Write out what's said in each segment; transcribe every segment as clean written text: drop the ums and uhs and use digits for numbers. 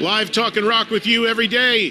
Live talking rock with you every day,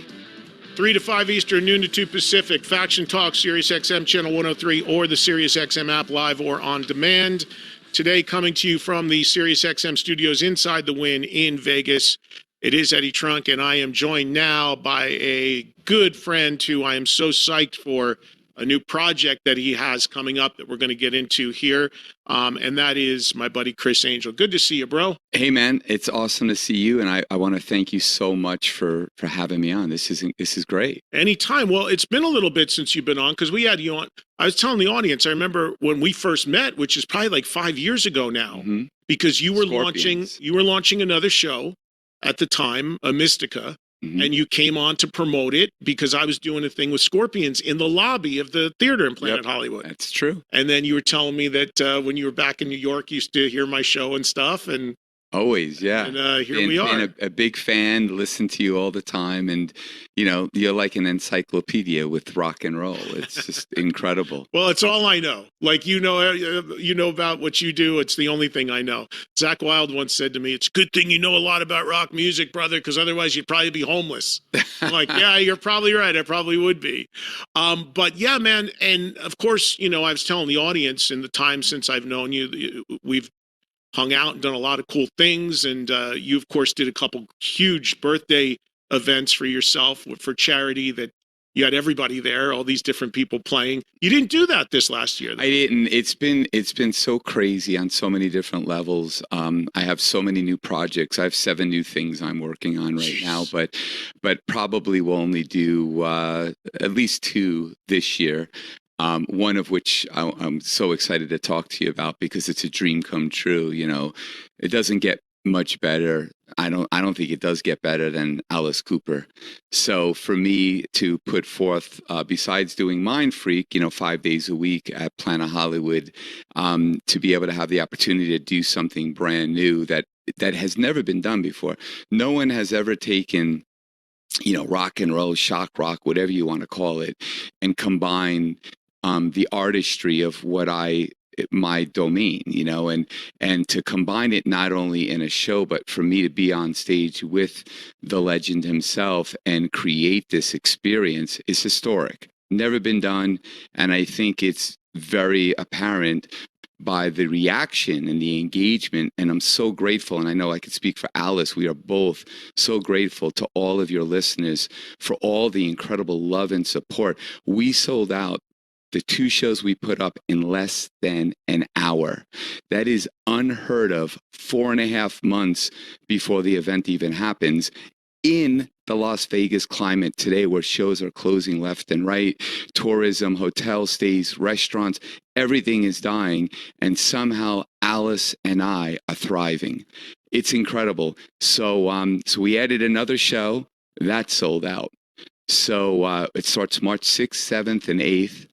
3 to 5 Eastern, noon to 2 Pacific. Faction Talk, Sirius XM Channel 103, or the Sirius XM app, live or on demand. Today, coming to you from the Sirius XM studios inside the Wynn in Vegas. It is Eddie Trunk, and I am joined now by a good friend who I am so psyched for a new project that he has coming up that we're going to get into here. And that is my buddy Criss Angel. Good to see you, bro. Hey, man, it's awesome to see you. And I want to thank you so much for having me on. This is great. Anytime. Well, it's been a little bit since you've been on because we had you on. I was telling the audience, I remember when we first met, which is probably like 5 years ago now, because you were launching another show at the time, a Mystica. And you came on to promote it because I was doing a thing with Scorpions in the lobby of the theater in Planet Hollywood. That's true. And then you were telling me that when you were back in New York, you used to hear my show and stuff. And always, yeah. And here we are. Being a big fan, listen to you all the time. And, you know, you're like an encyclopedia with rock and roll. It's just incredible. Well, it's all I know. Like, you know about what you do. It's the only thing I know. Zach Wilde once said to me, it's a good thing you know a lot about rock music, brother, because otherwise you'd probably be homeless. I'm like, yeah, you're probably right. I probably would be. But yeah, man. And of course, you know, I was telling the audience in the time since I've known you, we've hung out and done a lot of cool things. And you, of course, did a couple huge birthday events for yourself for charity that you had everybody there, all these different people playing. You didn't do that this last year, though. I didn't. It's been so crazy on so many different levels. I have so many new projects. I have 7 new things I'm working on right now, but probably will only do at least 2 this year. One of which I'm so excited to talk to you about because it's a dream come true. You know, it doesn't get much better. I don't think it does get better than Alice Cooper. So for me to put forth, besides doing Mind Freak, you know, 5 days a week at Planet Hollywood, to be able to have the opportunity to do something brand new that has never been done before. No one has ever taken, you know, rock and roll, shock rock, whatever you want to call it, and combine the artistry of my domain, you know, and to combine it not only in a show, but for me to be on stage with the legend himself and create this experience is historic. Never been done. And I think it's very apparent by the reaction and the engagement. And I'm so grateful. And I know I can speak for Alice. We are both so grateful to all of your listeners for all the incredible love and support. We sold out the 2 shows we put up in less than an hour. That is unheard of. 4.5 months before the event even happens in the Las Vegas climate today, where shows are closing left and right, tourism, hotel stays, restaurants, everything is dying. And somehow Alice and I are thriving. It's incredible. So we added another show that sold out. So it starts March 6th, 7th, and 8th.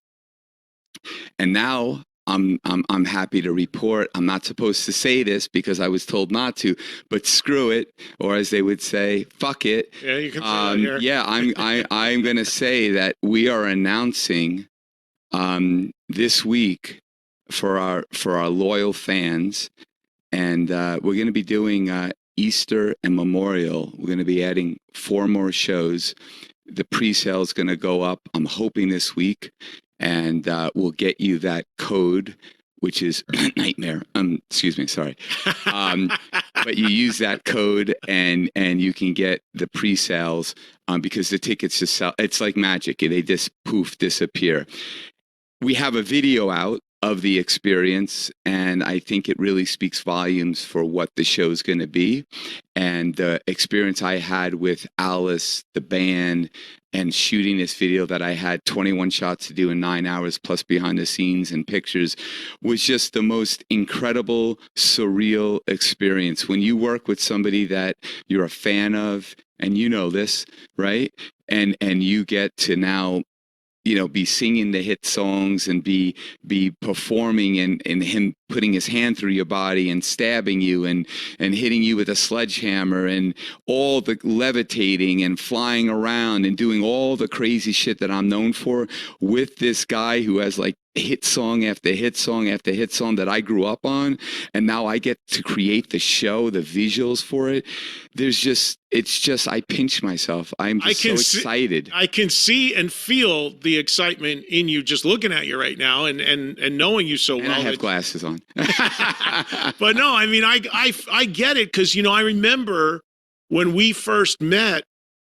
And now I'm happy to report, I'm not supposed to say this because I was told not to, but screw it, or as they would say, fuck it. Yeah, you can say that here. Yeah, I'm going to say that we are announcing this week for our loyal fans, and we're going to be doing Easter and Memorial. We're going to be adding 4 more shows. The pre-sale is going to go up, I'm hoping this week. And we'll get you that code, which is nightmare. Excuse me, sorry. But you use that code, and you can get the pre-sales because the tickets just sell. It's like magic; they just poof disappear. We have a video out of the experience, and I think it really speaks volumes for what the show is going to be. And the experience I had with Alice, the band, and shooting this video that I had 21 shots to do in 9 hours, plus behind the scenes and pictures, was just the most incredible, surreal experience. When you work with somebody that you're a fan of, and you know this, right? And you get to now, you know, be singing the hit songs and be performing and him putting his hand through your body and stabbing you and hitting you with a sledgehammer and all the levitating and flying around and doing all the crazy shit that I'm known for with this guy who has like hit song after hit song after hit song that I grew up on, and now I get to create the show, the visuals for it. I pinch myself. I'm just so excited. I can see and feel the excitement in you just looking at you right now, and knowing you so well. And I have glasses on. But no, I mean, I get it, because I remember when we first met.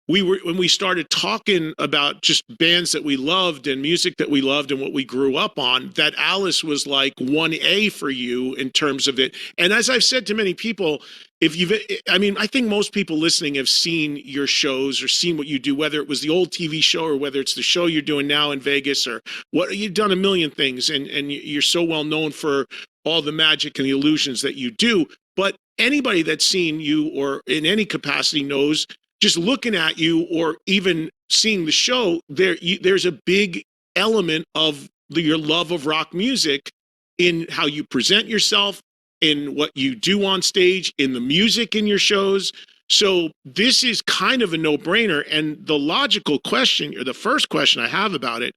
When we started talking about just bands that we loved and music that we loved and what we grew up on, that Alice was like 1A for you in terms of it. And as I've said to many people, I think most people listening have seen your shows or seen what you do, whether it was the old TV show or whether it's the show you're doing now in Vegas, or what you've done a million things, and you're so well known for all the magic and the illusions that you do. But anybody that's seen you or in any capacity knows, just looking at you or even seeing the show, there's a big element of your love of rock music in how you present yourself, in what you do on stage, in the music in your shows. So this is kind of a no-brainer. And the logical question, or the first question I have about it,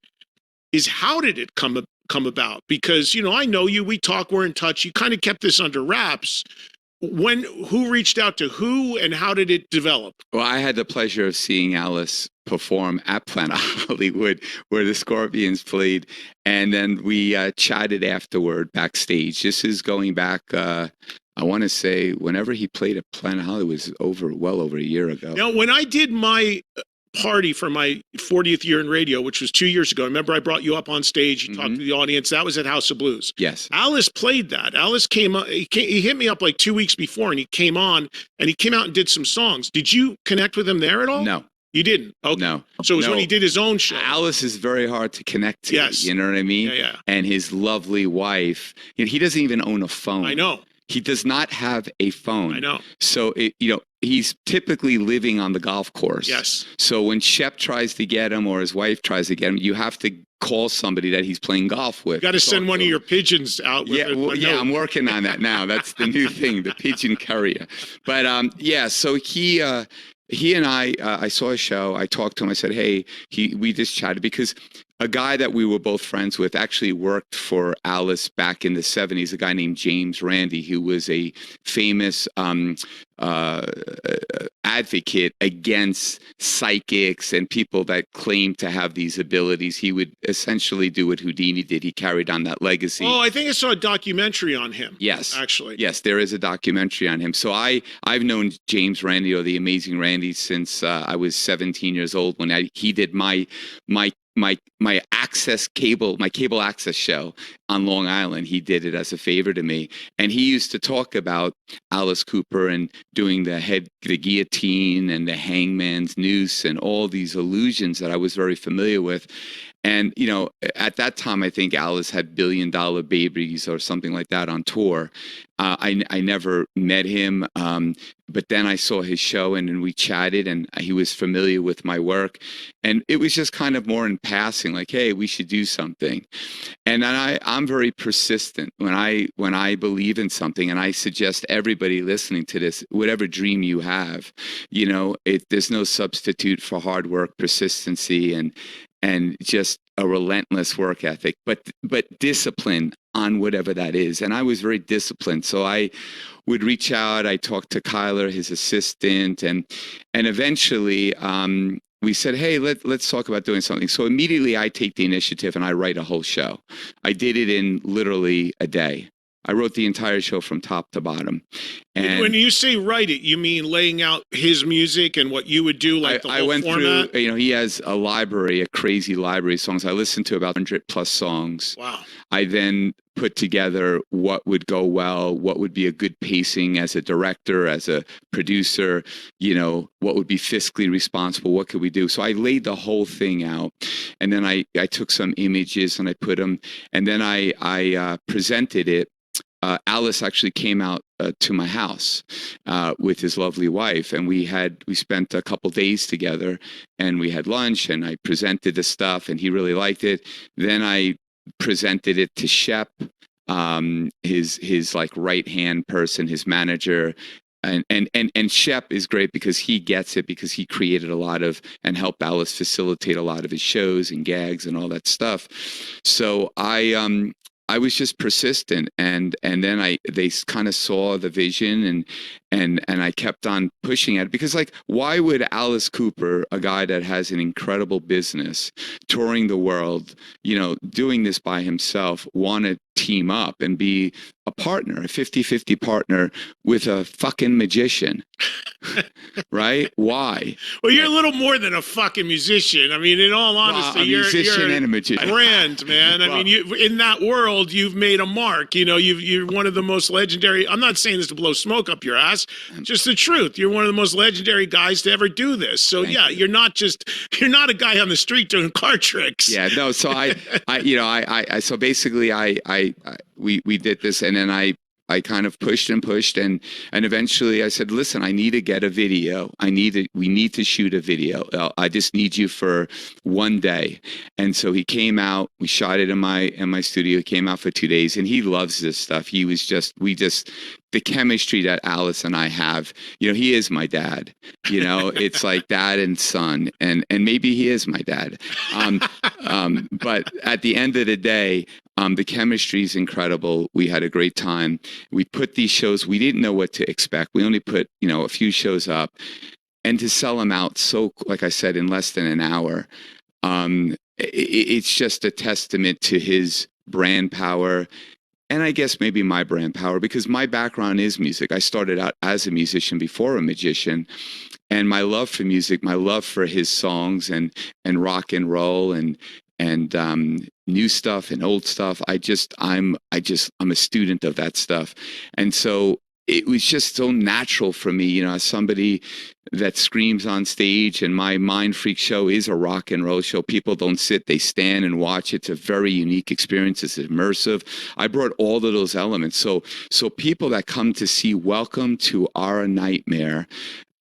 is how did it come about? Because, I know you, we talk, we're in touch. You kind of kept this under wraps. Who reached out to who, and how did it develop? Well, I had the pleasure of seeing Alice perform at Planet Hollywood, where the Scorpions played, and then we chatted afterward backstage. This is going back, I want to say, whenever he played at Planet Hollywood was well over a year ago. Now, when I did my party for my 40th year in radio, which was 2 years ago. Remember, I brought you up on stage, you talked to the audience. That was at House of Blues. Yes. Alice played that. Alice came up, he hit me up like 2 weeks before, and he came on, and he came out and did some songs. Did you connect with him there at all? No. You didn't? Okay. No. So it was when he did his own show. Alice is very hard to connect to. Yes. You know what I mean? Yeah. And his lovely wife, he doesn't even own a phone. I know. He does not have a phone. I know. So, he's typically living on the golf course. Yes. So when Shep tries to get him or his wife tries to get him, you have to call somebody that he's playing golf with. You got to send one of your pigions out. With I'm working on that now. That's the new thing, the pigeon carrier. But so he and I saw a show. I talked to him. I said, hey, we just chatted because a guy that we were both friends with actually worked for Alice back in the 70s, a guy named James Randi, who was a famous advocate against psychics and people that claim to have these abilities. He would essentially do what Houdini did. He carried on that legacy. Oh, I think I saw a documentary on him. Yes. Actually. Yes, there is a documentary on him. So I've known James Randi, or the Amazing Randi, since I was 17 years old when he did my cable access show on Long Island. He did it as a favor to me, and he used to talk about Alice Cooper and doing the guillotine and the hangman's noose and all these illusions that I was very familiar with. And, at that time, I think Alice had $1 Billion Babies or something like that on tour. I never met him, but then I saw his show and then we chatted, and he was familiar with my work. And it was just kind of more in passing, like, hey, we should do something. And then I'm very persistent when I believe in something, and I suggest everybody listening to this, whatever dream you have, there's no substitute for hard work, persistency, and just a relentless work ethic, but discipline on whatever that is. And I was very disciplined. So I would reach out. I talked to Kyler, his assistant, and eventually we said, hey, let's talk about doing something. So immediately I take the initiative and I write a whole show. I did it in literally a day. I wrote the entire show from top to bottom. And when you say write it, you mean laying out his music and what you would do, like the whole I went format? through, he has a crazy library of songs. I listened to about 100 plus songs. Wow. I then put together what would go well, what would be a good pacing as a director, as a producer, what would be fiscally responsible, what could we do? So I laid the whole thing out, and then I took some images and I put them, and then I presented it. Alice actually came out to my house with his lovely wife, and we spent a couple days together, and we had lunch, and I presented the stuff, and he really liked it. Then I presented it to Shep, his like right hand person, his manager, and Shep is great because he gets it, because he created a lot of and helped Alice facilitate a lot of his shows and gags and all that stuff. So I was just persistent, and then they kind of saw the vision, and I kept on pushing at it, because like, why would Alice Cooper, a guy that has an incredible business, touring the world, doing this by himself, want to team up and be a partner, a 50-50 partner with a fucking magician? Right? Why? Well, you're a little more than a fucking musician. I mean, in all honesty, A musician you're and a magician. brand, man. I Well, mean, in that world, you've made a mark. You're one of the most legendary. I'm not saying this to blow smoke up your ass. Just the truth. You're one of the most legendary guys to ever do this. So Thank you. you're not a guy on the street doing card tricks. Yeah, no. So so basically, we did this, and then I kind of pushed and eventually I said, listen, I need to get a video. We need to shoot a video. I just need you for one day. And so he came out, we shot it in my studio. He came out for 2 days, and he loves this stuff. The chemistry that Alice and I have, he is my dad, it's like dad and son, and maybe he is my dad. But at the end of the day, the chemistry is incredible. We had a great time. We put these shows, we didn't know what to expect. We only put, a few shows up, and to sell them out so, like I said, in less than an hour, it's just a testament to his brand power. And I guess maybe my brand power, because my background is music. I started out as a musician before a magician, and my love for music, my love for his songs and rock and roll and new stuff and old stuff. I'm a student of that stuff. And so it was just so natural for me, as somebody that screams on stage, and my Mind Freak show is a rock and roll show. People don't sit, they stand and watch. It's a very unique experience. It's immersive. I brought all of those elements. So people that come to see Welcome to Our Nightmare,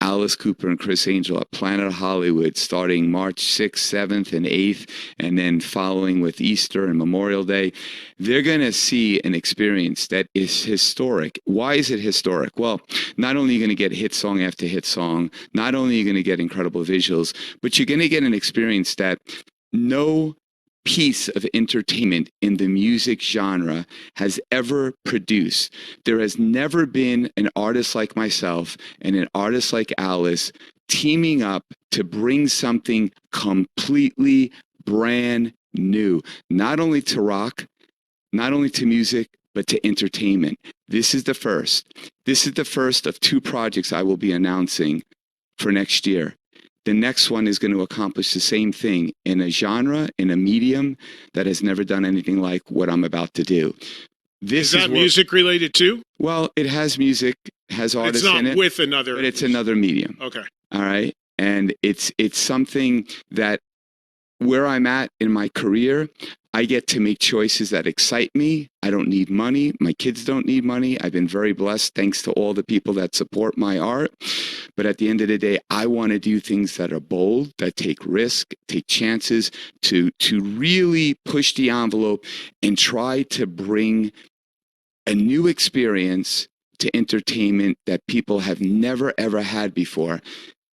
Alice Cooper and Criss Angel at Planet Hollywood, starting March 6th, 7th, and 8th, and then following with Easter and Memorial Day, they're going to see an experience that is historic. Why is it historic? Well, not only are you going to get hit song after hit song, not only are you going to get incredible visuals, but you're going to get an experience that no piece of entertainment in the music genre has ever produced. There has never been an artist like myself and an artist like Alice teaming up to bring something completely brand new, not only to rock, not only to music, but to entertainment. This is the first. This is the first of 2 projects I will be announcing for next year. The next one is going to accomplish the same thing in a genre, in a medium that has never done anything like what I'm about to do. Is that music related too? Well, it has music, has artists in it. It's not with another. But it's another medium. Okay. All right. And it's something that, where I'm at in my career, I get to make choices that excite me. I don't need money. My kids don't need money. I've been very blessed thanks to all the people that support my art. But at the end of the day, I want to do things that are bold, that take risk, take chances, to really push the envelope and try to bring a new experience to entertainment that people have never, ever had before.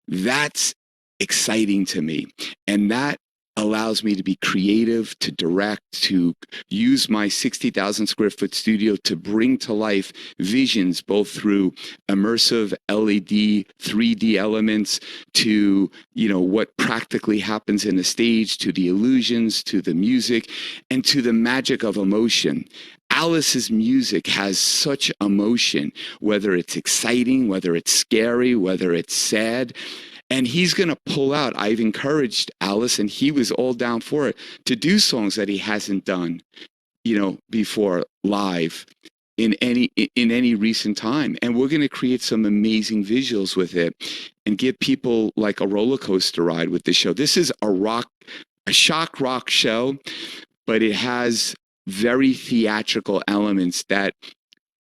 That's exciting to me. And that allows me to be creative, to direct, to use my 60,000 square foot studio to bring to life visions, both through immersive LED, 3D elements, to, what practically happens in the stage, to the illusions, to the music, and to the magic of emotion. Alice's music has such emotion, whether it's exciting, whether it's scary, whether it's sad. And he's going to pull out. I've encouraged Alice, and he was all down for it, to do songs that he hasn't done, before live in any recent time. And we're going to create some amazing visuals with it and give people like a roller coaster ride with the show. This is a shock rock show, but it has very theatrical elements that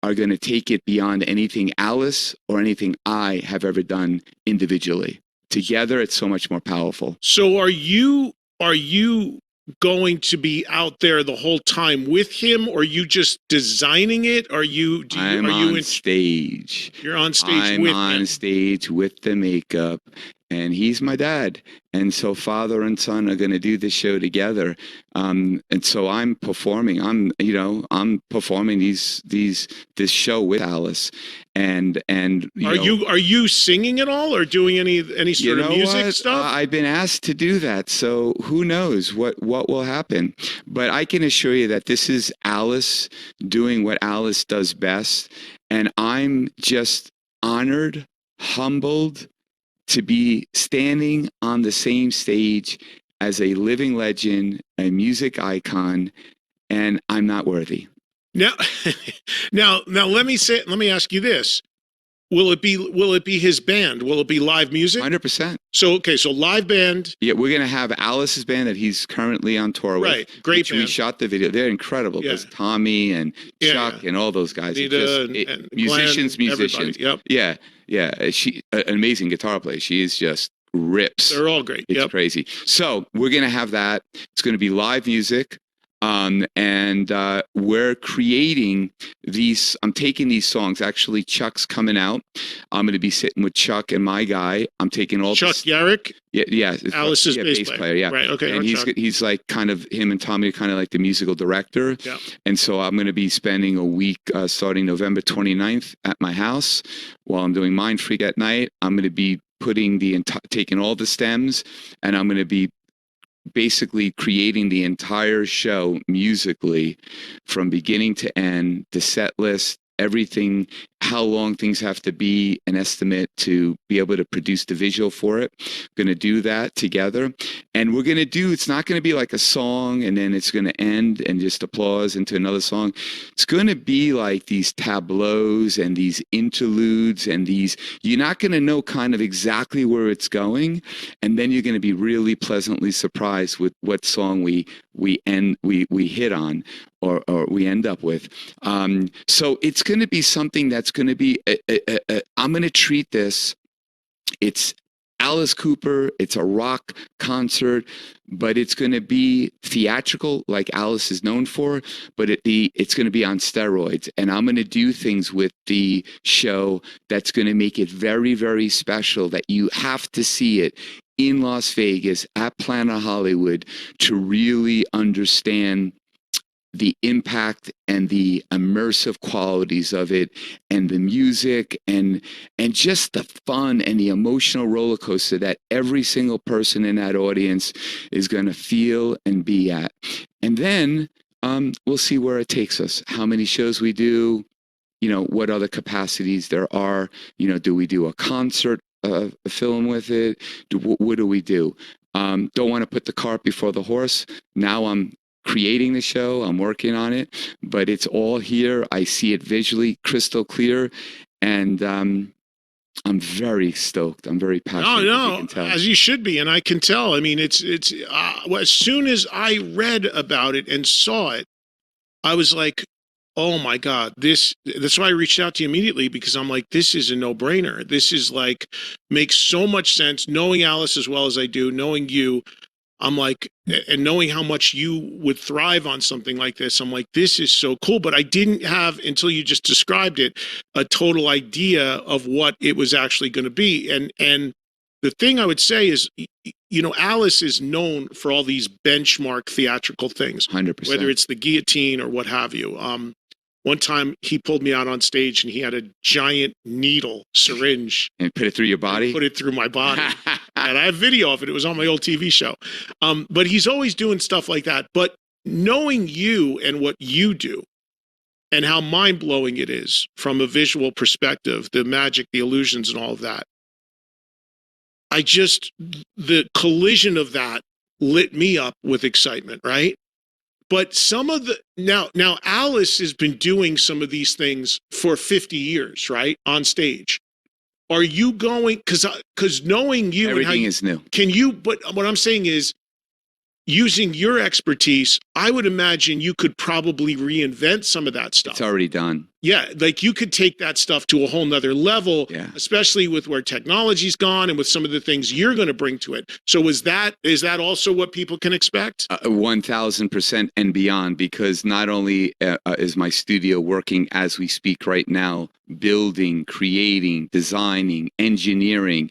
are going to take it beyond anything Alice or anything I have ever done individually. Together, it's so much more powerful. So are you going to be out there the whole time with him, or are you just designing it? Are you I'm on stage. You're on stage I'm with on him. stage with the makeup, and he's my dad. And so father and son are going to do the show together. And so I'm performing. I'm performing this show with Alice. And Are you singing at all, or doing any sort of music stuff? I've been asked to do that, so who knows what will happen. But I can assure you that this is Alice doing what Alice does best, and I'm just honored, humbled to be standing on the same stage as a living legend, a music icon, and I'm not worthy. Now, now, let me ask you this: Will it be his band? Will it be live music? 100%. So live band. Yeah, we're gonna have Alice's band that he's currently on tour with. Right, great band. We shot the video. They're incredible because Tommy and Chuck and all those guys, and musicians. Yep. Yeah. She an amazing guitar player. She is just rips. They're all great. It's crazy. So we're gonna have that. It's gonna be live music. And we're creating these. I'm taking these songs. Actually, Chuck's coming out. I'm going to be sitting with Chuck and my guy. I'm taking all Chuck Yarrick. Yeah. Alice's bass player. Yeah, right. Okay. And he's like kind of him and Tommy are kind of like the musical director. Yeah. And so I'm going to be spending a week starting November 29th at my house while I'm doing Mind Freak at night. I'm going to be taking all the stems, and I'm going to be basically creating the entire show musically from beginning to end, the set list, everything, how long things have to be, an estimate to be able to produce the visual for it. Going to do that together. And we're going to it's not going to be like a song and then it's going to end and just applause into another song. It's going to be like these tableaus and these interludes and you're not going to know kind of exactly where it's going. And then you're going to be really pleasantly surprised with what song we hit on or we end up with. So it's going to be something that's going to be, I'm going to treat this, it's Alice Cooper, it's a rock concert, but it's going to be theatrical like Alice is known for, but it's going to be on steroids. And I'm going to do things with the show that's going to make it very, very special, that you have to see it in Las Vegas at Planet Hollywood to really understand the impact and the immersive qualities of it, and the music and just the fun and the emotional roller coaster that every single person in that audience is going to feel and be at. And then we'll see where it takes us, how many shows we do, what other capacities there are, do we do a concert a film with it? What do we do? Don't want to put the cart before the horse. Now I'm creating the show, I'm working on it, but it's all here. I see it visually crystal clear, and I'm very stoked. I'm very passionate. No, as you should be, and I can tell. I mean, it's as soon as I read about it and saw it, I was like, oh my God, that's why I reached out to you immediately, because I'm like, this is a no-brainer. This is like, makes so much sense. Knowing Alice as well as I do, knowing you, I'm like, and knowing how much you would thrive on something like this, I'm like, this is so cool. But I didn't have, until you just described it, a total idea of what it was actually going to be. And the thing I would say is, Alice is known for all these benchmark theatrical things, 100%. Whether it's the guillotine or what have you. One time he pulled me out on stage and he had a giant needle syringe and put it through your body. Put it through my body, and I have video of it. It was on my old TV show. But he's always doing stuff like that. But knowing you and what you do, and how mind blowing it is from a visual perspective, the magic, the illusions, and all of that. The collision of that lit me up with excitement, right? But some of now Alice has been doing some of these things for 50 years, right? On stage. Are you going, because knowing you, everything is new. But what I'm saying is, using your expertise, I would imagine you could probably reinvent some of that stuff. It's already done. Yeah, like you could take that stuff to a whole nother level, especially with where technology's gone and with some of the things you're going to bring to it. So is that also what people can expect? 1000% and beyond, because not only is my studio working as we speak right now, building, creating, designing, engineering,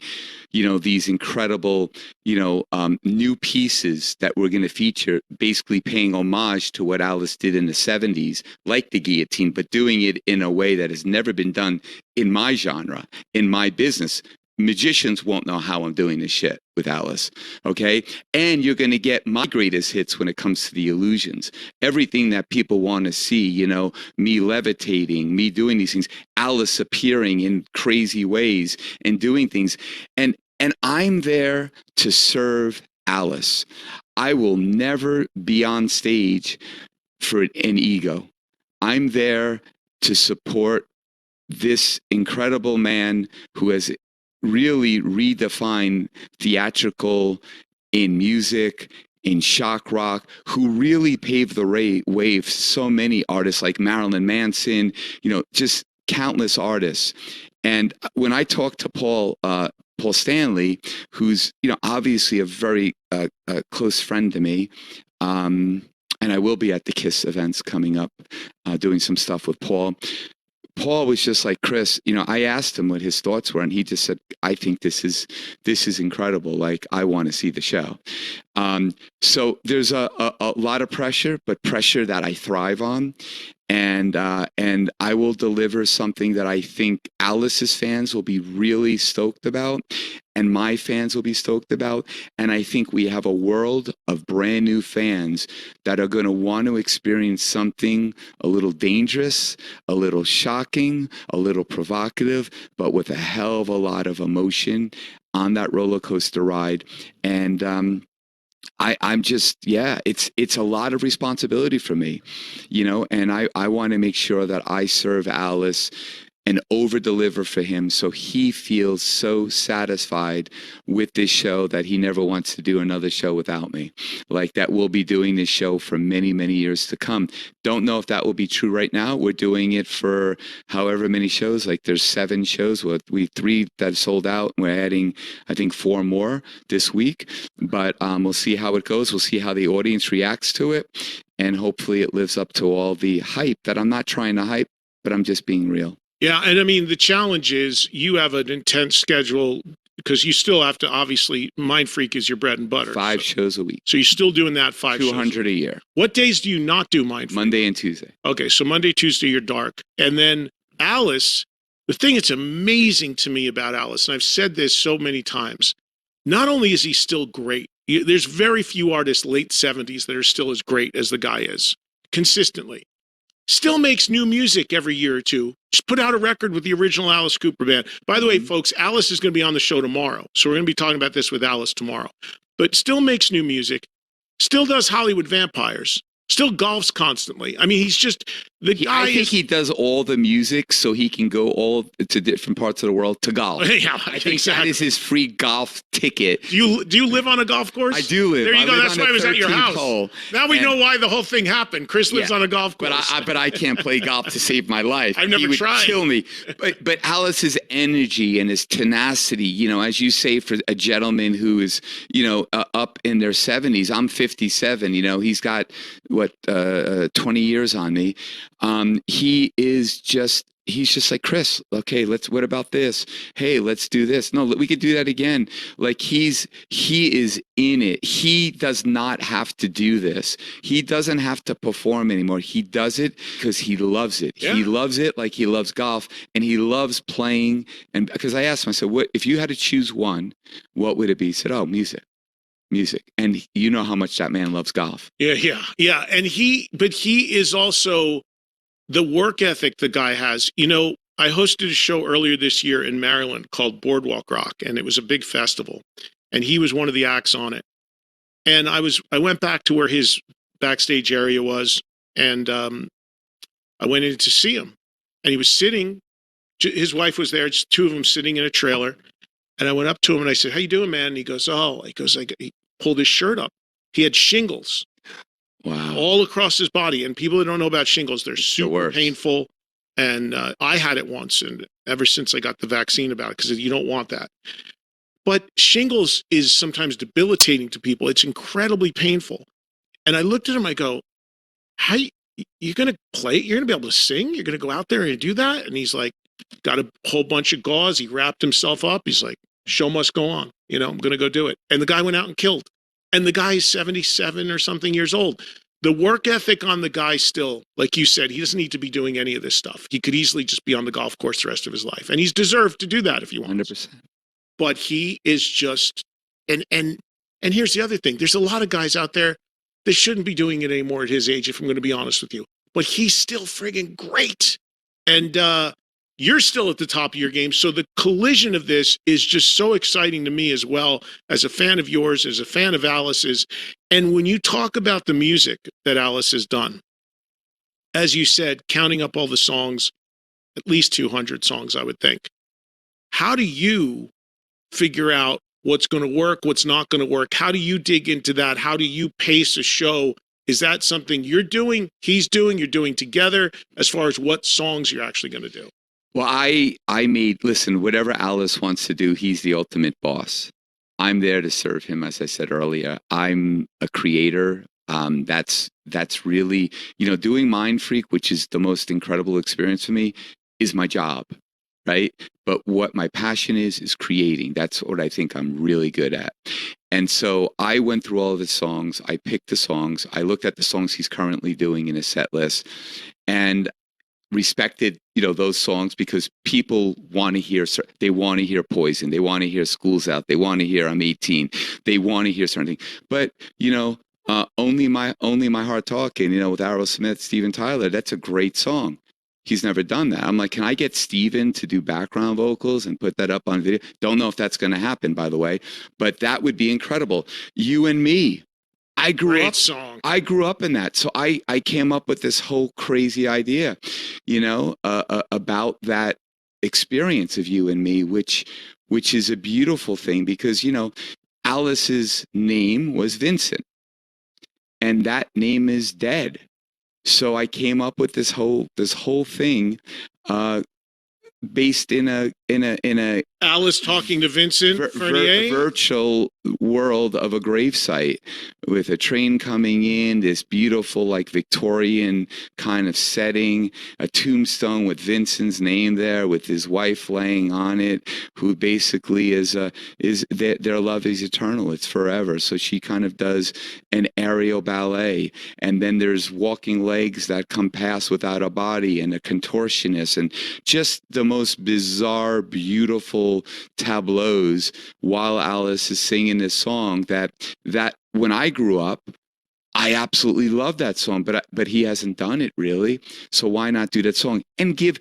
these incredible, new pieces that we're going to feature, basically paying homage to what Alice did in the 70s, like the guillotine, but doing it in a way that has never been done in my genre, in my business. Magicians won't know how I'm doing this shit with Alice, okay? And you're going to get my greatest hits when it comes to the illusions. Everything that people want to see, me levitating, me doing these things, Alice appearing in crazy ways and doing things. And I'm there to serve Alice. I will never be on stage for an ego. I'm there to support this incredible man who has really redefined theatrical in music, in shock rock, who really paved the way for so many artists like Marilyn Manson, just countless artists. And when I talk to Paul Stanley, who's obviously a very close friend to me, and I will be at the Kiss events coming up, doing some stuff with Paul. Paul was just like, Criss, I asked him what his thoughts were, and he just said, I think this is incredible. Like, I want to see the show. So there's a lot of pressure, but pressure that I thrive on. And I will deliver something that I think Alice's fans will be really stoked about, and my fans will be stoked about. And I think we have a world of brand new fans that are going to want to experience something a little dangerous, a little shocking, a little provocative, but with a hell of a lot of emotion on that roller coaster ride. And I'm just, it's a lot of responsibility for me, and I want to make sure that I serve Alice and over deliver for him, so he feels so satisfied with this show that he never wants to do another show without me. Like, that we'll be doing this show for many, many years to come. Don't know if that will be true right now. We're doing it for however many shows. Like, there's 7 shows. We 3 that sold out. We're adding, I think, 4 more this week. But we'll see how it goes. We'll see how the audience reacts to it. And hopefully it lives up to all the hype that I'm not trying to hype, but I'm just being real. Yeah, and I mean, the challenge is you have an intense schedule because you still have to, obviously, Mind Freak is your bread and butter. 5 shows a week. So you're still doing that 5 shows. 200 a year. What days do you not do Mind Freak? Monday and Tuesday. Okay, so Monday, Tuesday, you're dark. And then Alice, the thing that's amazing to me about Alice, and I've said this so many times, not only is he still great, there's very few artists late 70s that are still as great as the guy is, consistently. Still makes new music every year or two. Just put out a record with the original Alice Cooper band. By the way, folks, Alice is going to be on the show tomorrow. So we're going to be talking about this with Alice tomorrow. But still makes new music. Still does Hollywood Vampires. Still golfs constantly. I mean, he's just the guy. I think he does all the music so he can go all to different parts of the world to golf. Yeah, I think that is his free golf ticket. Do you live on a golf course? I do live. There you I go. That's why I was at your house. Hole. Now we know why the whole thing happened. Criss lives on a golf course. But I can't play golf to save my life. I've never tried. He would kill me. But Alice's energy and his tenacity, as you say, for a gentleman who is, up in their 70s. I'm 57. He's got 20 years on me. He's just like, Criss, okay, what about this? Hey, let's do this. No, we could do that again. Like, he is in it. He does not have to do this. He doesn't have to perform anymore. He does it because he loves it. Yeah. He loves it like he loves golf, and he loves playing. And because I asked him, I said, what if you had to choose one, what would it be? He said, oh, music. And you know how much that man loves golf. Yeah. And he is also the work ethic the guy has. I hosted a show earlier this year in Maryland called Boardwalk Rock, and it was a big festival, and he was one of the acts on it. And I went back to where his backstage area was, and I went in to see him, and he was sitting. His wife was there, just 2 of them sitting in a trailer. And I went up to him and I said, "How you doing, man?" And he goes, he pulled his shirt up. He had shingles Wow. all across his body. And people that don't know about shingles, they're super worst. painful. And I had it once, and ever since I got the vaccine about it, because you don't want that. But shingles is sometimes debilitating to people. It's incredibly painful. And I looked at him, I go, how you're going to play? You're going to be able to sing? You're going to go out there and do that? And he's like, got a whole bunch of gauze. He wrapped himself up. He's like, show must go on. You know, I'm going to go do it. And the guy went out and killed. And the guy is 77 or something years old. The work ethic on the guy still, like you said, he doesn't need to be doing any of this stuff. He could easily just be on the golf course the rest of his life. And he's deserved to do that if he wants. 100%. But he is just, and here's the other thing. There's a lot of guys out there that shouldn't be doing it anymore at his age, if I'm going to be honest with you. But he's still friggin' great. And you're still at the top of your game. So the collision of this is just so exciting to me as well, as a fan of yours, as a fan of Alice's. And when you talk about the music that Alice has done, as you said, counting up all the songs, at least 200 songs, I would think. How do you figure out what's going to work, what's not going to work? How do you dig into that? How do you pace a show? Is that something you're doing, he's doing, you're doing together, as far as what songs you're actually going to do? Well, I listen, whatever Alice wants to do, he's the ultimate boss. I'm there to serve him, as I said earlier. I'm a creator. That's really, doing Mind Freak, which is the most incredible experience for me, is my job, right? But what my passion is creating. That's what I think I'm really good at. And so I went through all of his songs. I picked the songs. I looked at the songs he's currently doing in his set list, and respected, those songs, because people want to hear, they want to hear Poison. They want to hear School's Out. They want to hear I'm 18. They want to hear certain things. But, Only My Heart Talking, with Aerosmith, Steven Tyler, that's a great song. He's never done that. I'm like, can I get Steven to do background vocals and put that up on video? Don't know if that's going to happen, by the way, but that would be incredible. You and Me. I grew up in that. So I came up with this whole crazy idea, about that experience of You and Me, which is a beautiful thing, because, Alice's name was Vincent, and that name is dead. So I came up with this whole thing, based in a Alice talking to Vincent virtual world of a gravesite, with a train coming in, this beautiful, like, Victorian kind of setting, a tombstone with Vincent's name there, with his wife laying on it, who basically is their love is eternal, it's forever. So she kind of does an aerial ballet, and then there's walking legs that come past without a body, and a contortionist, and just the most bizarre, beautiful tableaus while Alice is singing this song that when I grew up, I absolutely love that song, but he hasn't done it really. So why not do that song and give,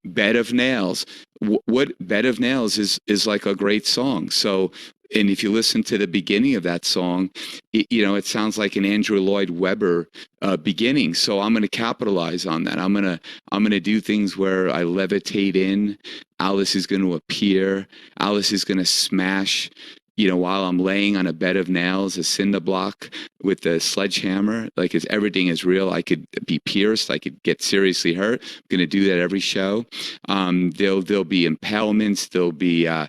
Bed of Nails? What Bed of Nails is like a great song. So, and if you listen to the beginning of that song, it sounds like an Andrew Lloyd Webber beginning. So I'm going to capitalize on that. I'm going to do things where I levitate in. Alice is going to appear. Alice is going to smash, while I'm laying on a bed of nails, a cinder block with a sledgehammer. Like, everything is real. I could be pierced. I could get seriously hurt. I'm going to do that every show. There'll be impalements. There'll be a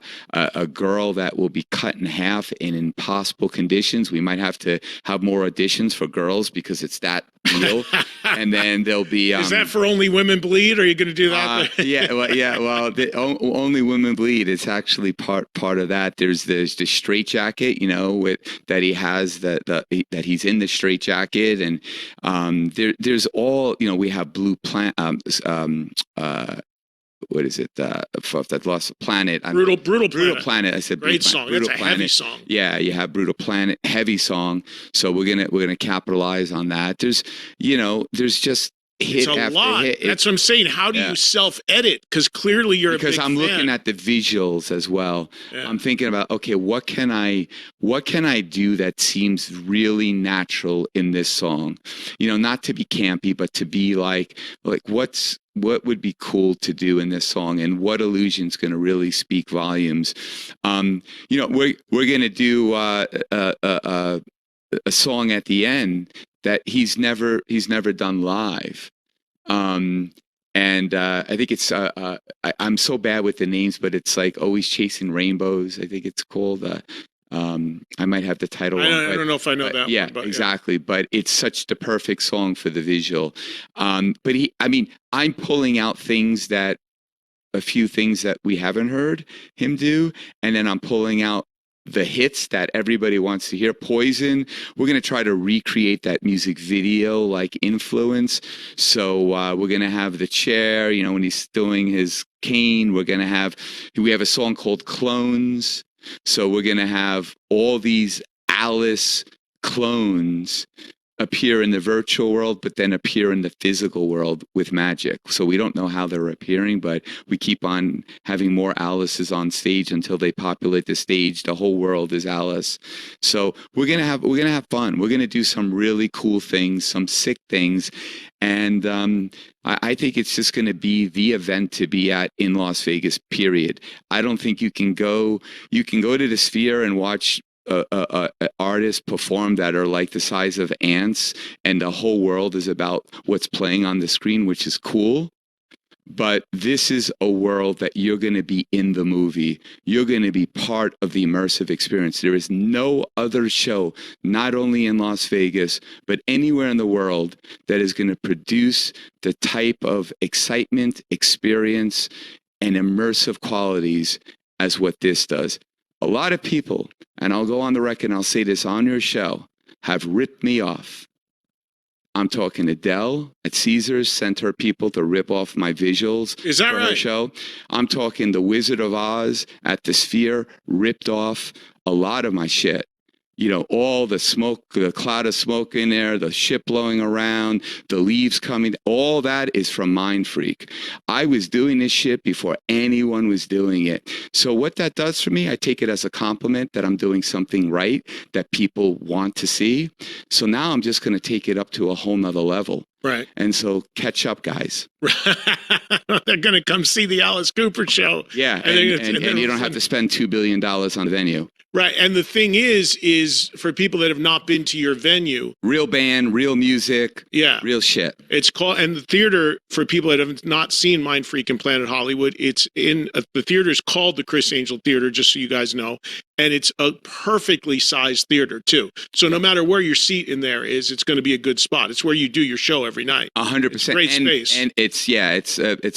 girl that will be cut in half in impossible conditions. We might have to have more auditions for girls because it's that real. And then there'll be... is that for Only Women Bleed? Or are you going to do that? Well, Only Women Bleed. It's actually part of that. There's the straitjacket, that he has, that he's in the straitjacket, and there's all, we have Blue Planet. What is it? That Lost Planet. Brutal Planet. I said great song. Brutal That's a Planet. heavy song. Yeah, you have Brutal Planet, heavy song. So we're gonna capitalize on that. There's just hit it's a after lot. hit. That's what I'm saying. How do you self-edit? Because clearly you're because a big I'm fan. looking at the visuals as well. Yeah. I'm thinking about, okay, what can I do that seems really natural in this song? Not to be campy, but to be like what would be cool to do in this song, and what illusion's going to really speak volumes. We're going to do a song at the end that he's never done live. And I think it's I'm so bad with the names, but it's like Always Chasing Rainbows. I think it's called. I might have the title wrong. I don't know if I know that yeah, one. But exactly. But it's such the perfect song for the visual. But I'm pulling out a few things that we haven't heard him do, and then I'm pulling out the hits that everybody wants to hear. Poison, we're going to try to recreate that music video like influence. So we're going to have the chair, when he's doing his cane. We have a song called Clones. So we're going to have all these Alice clones appear in the virtual world, but then appear in the physical world with magic. So we don't know how they're appearing, but we keep on having more Alice's on stage until they populate the stage. The whole world is Alice. So we're gonna have fun. We're gonna do some really cool things, some sick things, and I think it's just going to be the event to be at in Las Vegas. Period. I don't think you can go to the Sphere and watch artists perform that are like the size of ants, and the whole world is about what's playing on the screen, which is cool. But this is a world that you're going to be in the movie. You're going to be part of the immersive experience. There is no other show, not only in Las Vegas, but anywhere in the world, that is going to produce the type of excitement, experience, and immersive qualities as what this does. A lot of people, and I'll go on the record and I'll say this on your show, have ripped me off. I'm talking Adele at Caesars sent her people to rip off my visuals. Is that for right? Her show. I'm talking the Wizard of Oz at the Sphere ripped off a lot of my shit. All the smoke, the cloud of smoke in there, the shit blowing around, the leaves coming, all that is from Mind Freak. I was doing this shit before anyone was doing it. So what that does for me, I take it as a compliment that I'm doing something right, that people want to see. So now I'm just going to take it up to a whole nother level. Right. And so catch up, guys. They're going to come see the Alice Cooper show. Yeah. And you don't have to spend $2 billion on the venue. Right. And the thing is for people that have not been to your venue. Real band, real music. Yeah. Real shit. It's called, and the theater, for people that have not seen Mind Freak and Planet Hollywood, it's in, the theater is called the Criss Angel Theater, just so you guys know. And it's a perfectly sized theater, too. So no matter where your seat in there is, it's going to be a good spot. It's where you do your show every night. 100%. Great space. And it's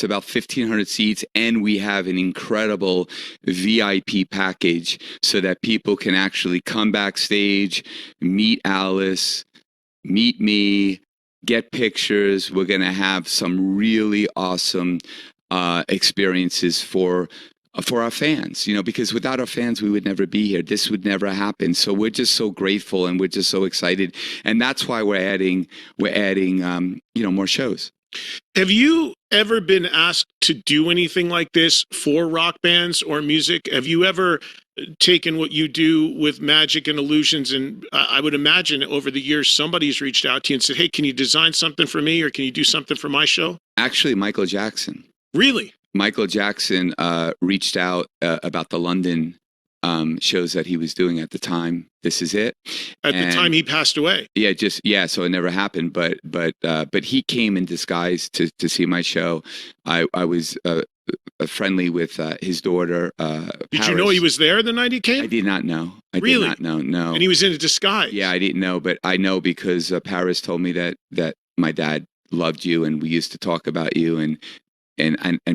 about 1,500 seats. And we have an incredible VIP package so that people can actually come backstage, meet Alice, meet me, get pictures. We're going to have some really awesome experiences for our fans, because without our fans, we would never be here. This would never happen. So we're just so grateful and we're just so excited. And that's why we're adding more shows. Have you ever been asked to do anything like this for rock bands or music? Have you ever taken what you do with magic and illusions? And I would imagine over the years, somebody's reached out to you and said, hey, can you design something for me? Or can you do something for my show? Actually, Michael Jackson. Really? Michael Jackson reached out about the London shows that he was doing at the time. This is it. At the time he passed away. Yeah, so it never happened. But he came in disguise to see my show. I was friendly with his daughter. Did you know he was there the night he came? I did not know. Really? Did not know. No. And he was in a disguise. Yeah, I didn't know, but I know because Paris told me that my dad loved you and we used to talk about you and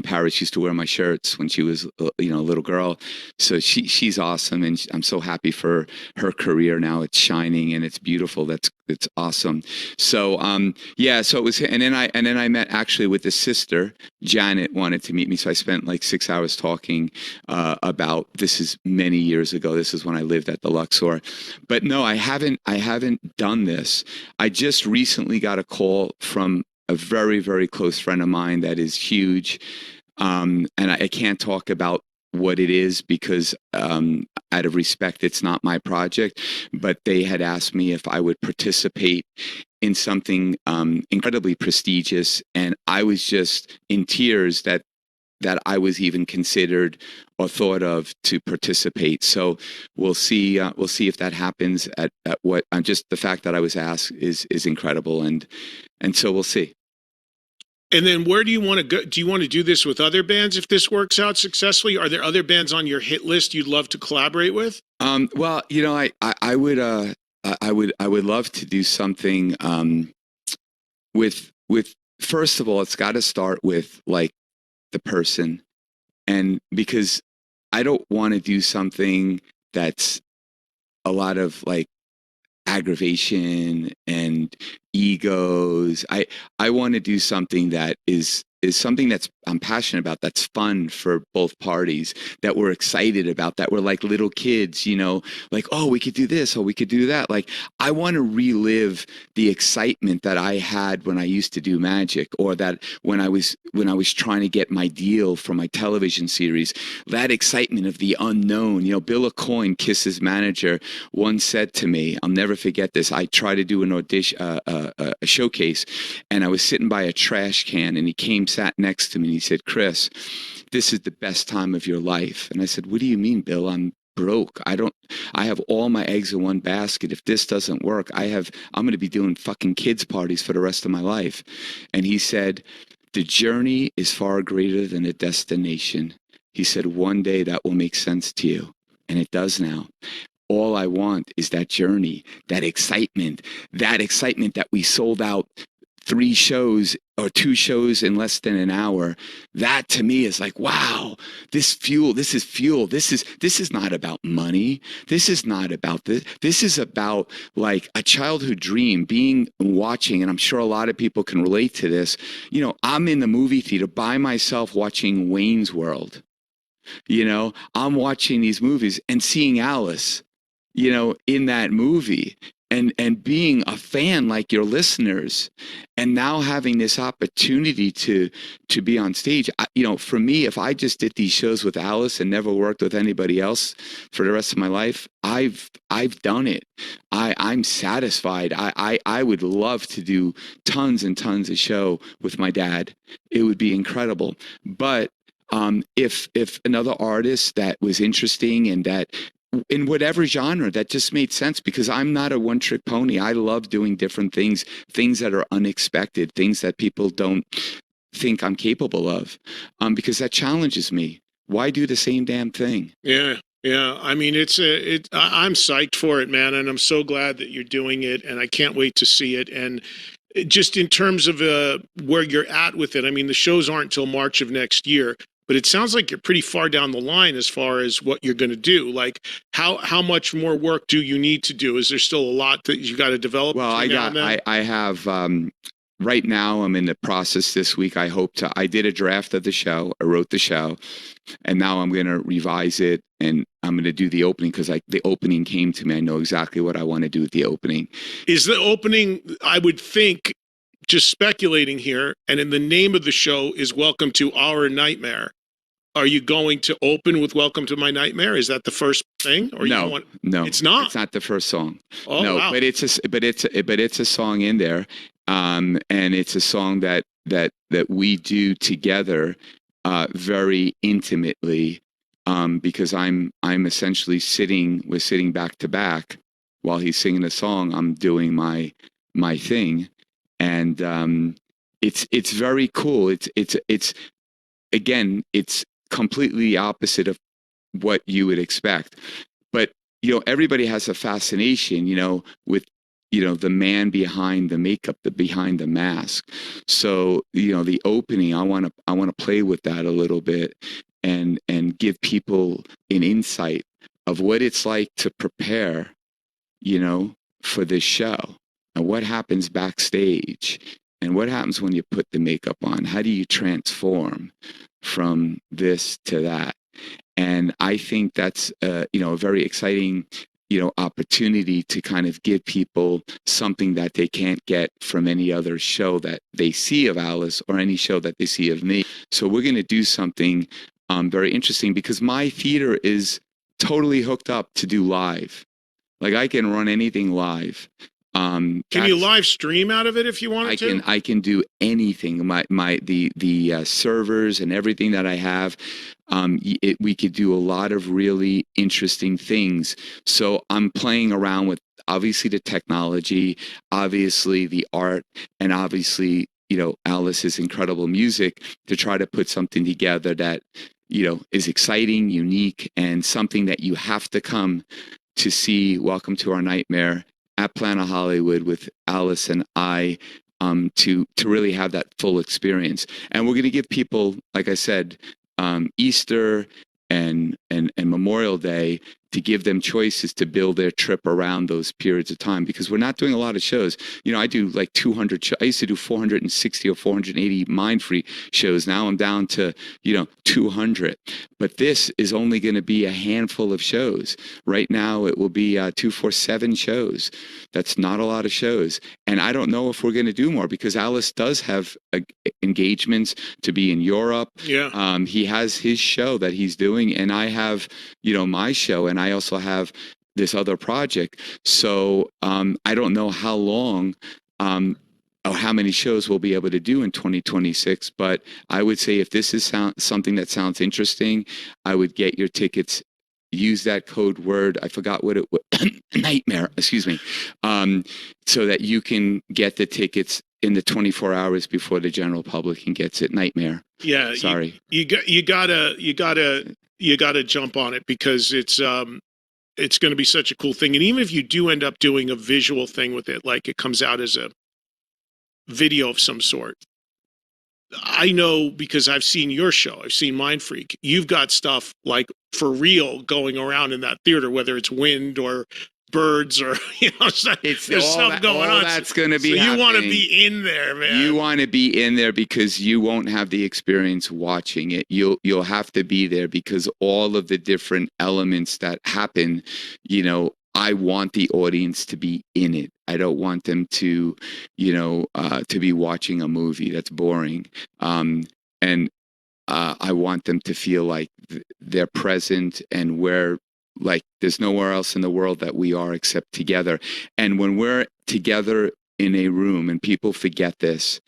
Paris used to wear my shirts when she was a little girl. So she's awesome, and I'm so happy for her career now. It's shining and it's beautiful. It's awesome. So so it was, and then I met actually with the sister. Janet wanted to meet me, so I spent like 6 hours talking about, this is many years ago. This is when I lived at the Luxor. But no, I haven't done this. I just recently got a call from a very, very close friend of mine that is huge. And I can't talk about what it is because out of respect, it's not my project, but they had asked me if I would participate in something incredibly prestigious. And I was just in tears that I was even considered or thought of to participate. So we'll see if that happens at what just the fact that I was asked is incredible, and so we'll see. And then where do you want to go? Do you want to do this with other bands if this works out successfully? Are there other bands on your hit list you'd love to collaborate with? Well, I would love to do something with first of all, it's got to start with like the person, and because I don't want to do something that's a lot of like aggravation and egos. I want to do something that is something that's I'm passionate about, that's fun for both parties, that we're excited about, that we're like little kids, like, oh, we could do this, oh, we could do that. Like, I want to relive the excitement that I had when I used to do magic, or that when I was trying to get my deal for my television series, that excitement of the unknown. Bill Aucoin, Kiss's manager, once said to me, I'll never forget this. I tried to do an audition, a showcase, and I was sitting by a trash can, and he sat next to me, and he said, "Criss, this is the best time of your life." And I said, "What do you mean, Bill? I'm broke. I have all my eggs in one basket. If this doesn't work, I'm going to be doing fucking kids parties for the rest of my life." And he said, "The journey is far greater than the destination." He said, "One day that will make sense to you." And it does now. All I want is that journey, that excitement that we sold out 3 shows or 2 shows in less than an hour. That to me is like, wow, this is fuel. This is not about money. This is not about this. This is about like a childhood dream, watching, and I'm sure a lot of people can relate to this. I'm in the movie theater by myself watching Wayne's World. I'm watching these movies and seeing Alice, in that movie, and being a fan like your listeners, and now having this opportunity to be on stage. For me, if I just did these shows with Alice and never worked with anybody else for the rest of my life, I've done it. I'm satisfied. I would love to do tons and tons of show with my dad. It would be incredible. But if another artist that was interesting and that in whatever genre that just made sense, because I'm not a one-trick pony. I love doing different things that are unexpected, things that people don't think I'm capable of, because that challenges me. Why do the same damn thing? Yeah. I mean, I'm psyched for it, man. And I'm so glad that you're doing it, and I can't wait to see it. And just in terms of where you're at with it, I mean, the shows aren't till March of next year, but it sounds like you're pretty far down the line as far as what you're going to do. Like, how much more work do you need to do? Is there still a lot that you got to develop? Well, I have, right now I'm in the process this week. I did a draft of the show. I wrote the show, and now I'm going to revise it, and I'm going to do the opening, because the opening came to me. I know exactly what I want to do with the opening. Is the opening, I would think, just speculating here, and in the name of the show is Welcome to Our Nightmare. Are you going to open with Welcome to My Nightmare? Is that the first thing? Or no, it's not. It's not the first song. Oh, no, wow. but it's a song in there, and it's a song that we do together, very intimately, because I'm essentially we're sitting back to back while he's singing a song. I'm doing my thing, and it's very cool. It's again, it's completely opposite of what you would expect. But, everybody has a fascination, with, the man behind the makeup, behind the mask. So, the opening, I want to play with that a little bit and give people an insight of what it's like to prepare, for this show, and what happens backstage, and what happens when you put the makeup on. How do you transform from this to that? And I think that's a very exciting opportunity to kind of give people something that they can't get from any other show that they see of Alice or any show that they see of me. So we're going to do something very interesting, because my theater is totally hooked up to do live. Like, I can run anything live. Can you live stream out of it if you wanted to? I can do anything. The servers and everything that I have. We could do a lot of really interesting things. So I'm playing around with obviously the technology, obviously the art, and obviously, Alice's incredible music to try to put something together that, is exciting, unique, and something that you have to come to see. Welcome to Our Nightmare at Planet Hollywood with Alice and I, to really have that full experience. And we're going to give people, like I said, Easter and Memorial Day, to give them choices to build their trip around those periods of time, because we're not doing a lot of shows. I do like 200 I used to do 460 or 480 Mindfree shows. Now I'm down to 200, but this is only going to be a handful of shows. Right now it will be 247 shows. That's not a lot of shows, and I don't know if we're going to do more, because Alice does have engagements to be in Europe. He has his show that he's doing, and I have my show, and I also have this other project. So I don't know how long or how many shows we'll be able to do in 2026. But I would say if this is something that sounds interesting, I would get your tickets. Use that code word. I forgot what it was. Nightmare. Excuse me. So that you can get the tickets in the 24 hours before the general public can get it. Nightmare. Yeah. Sorry. You gotta jump on it, because it's going to be such a cool thing. And even if you do end up doing a visual thing with it, like it comes out as a video of some sort, I know, because I've seen your show, I've seen Mind Freak. You've got stuff like for real going around in that theater, whether it's wind or birds or there's stuff going on. That's going to be. So you want to be in there, man. You want to be in there because you won't have the experience watching it. You'll have to be there, because all of the different elements that happen, I want the audience to be in it. I don't want them to, to be watching a movie that's boring. And I want them to feel like they're present, and like there's nowhere else in the world that we are except together. And when we're together in a room, and people forget this,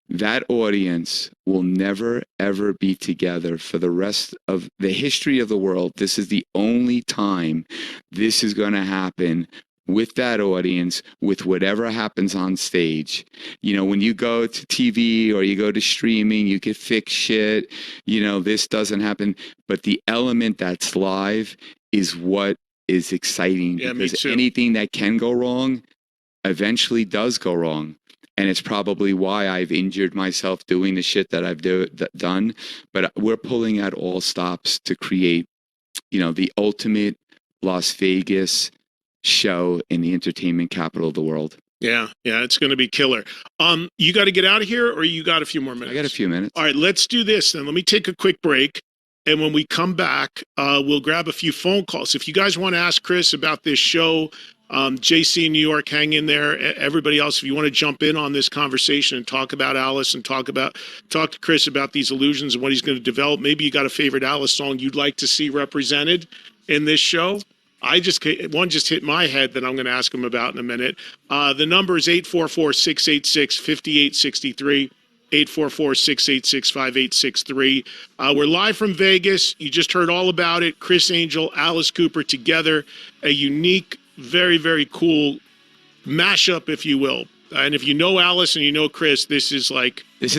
that audience will never, ever be together for the rest of the history of the world. This is the only time this is going to happen, with that audience, with whatever happens on stage. When you go to TV or you go to streaming, you can fix shit. This doesn't happen. But the element that's live is what is exciting, because anything that can go wrong eventually does go wrong. And it's probably why I've injured myself doing the shit that I've done. But we're pulling at all stops to create, the ultimate Las Vegas show in the entertainment capital of the world. Yeah, it's going to be killer. You got to get out of here, or you got a few more minutes? I got a few minutes. All right, let's do this then. Let me take a quick break. And when we come back, we'll grab a few phone calls. If you guys want to ask Criss about this show, JC in New York, hang in there. Everybody else, if you want to jump in on this conversation and talk about Alice and talk to Criss about these illusions and what he's going to develop. Maybe you got a favorite Alice song you'd like to see represented in this show. One just hit my head that I'm going to ask him about in a minute. The number is 844-686-5863. 844-686-5863. We're live from Vegas. You just heard all about it. Criss Angel, Alice Cooper together. A unique, very, very cool mashup, if you will. And if you know Alice and you know Criss, this is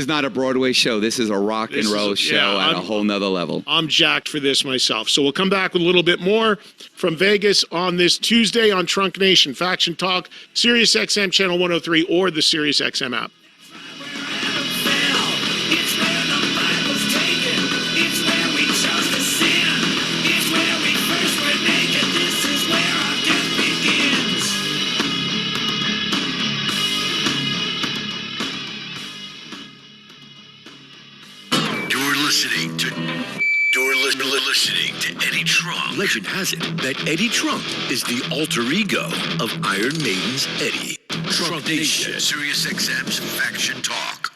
not a Broadway show. This is a rock and roll show at a whole nother level. I'm jacked for this myself. So we'll come back with a little bit more from Vegas on this Tuesday on Trunk Nation Faction Talk, Sirius XM Channel 103, or the Sirius XM app. Listening to Eddie Trunk. Legend has it that Eddie Trunk is the alter ego of Iron Maiden's Eddie. Trunk Nation, Sirius XM's Faction Talk.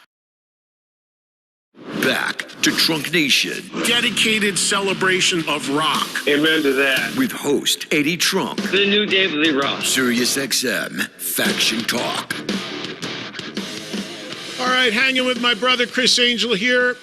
Back to Trunk Nation Dedicated celebration of rock. Amen to that. with host Eddie Trunk, The new David Lee Roth. Sirius XM Faction Talk. All right, hanging with my brother Criss Angel here,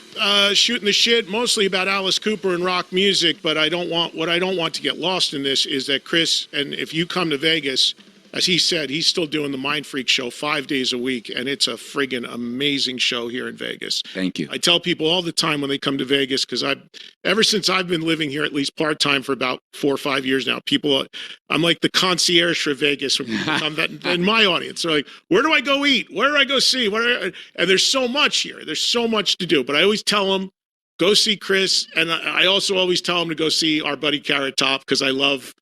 shooting the shit mostly about Alice Cooper and rock music. But what I don't want to get lost in this is that Criss, and if you come to Vegas, as he said, he's still doing the Mind Freak show 5 days a week, and it's a friggin' amazing show here in Vegas. Thank you. I tell people all the time when they come to Vegas, because ever since I've been living here at least part-time for about 4 or 5 years now, I'm like the concierge for Vegas when people come in my audience. They're like, where do I go eat? Where do I go see? And there's so much here. There's so much to do. But I always tell them, go see Criss, and I also always tell him to go see our buddy Carrot Top because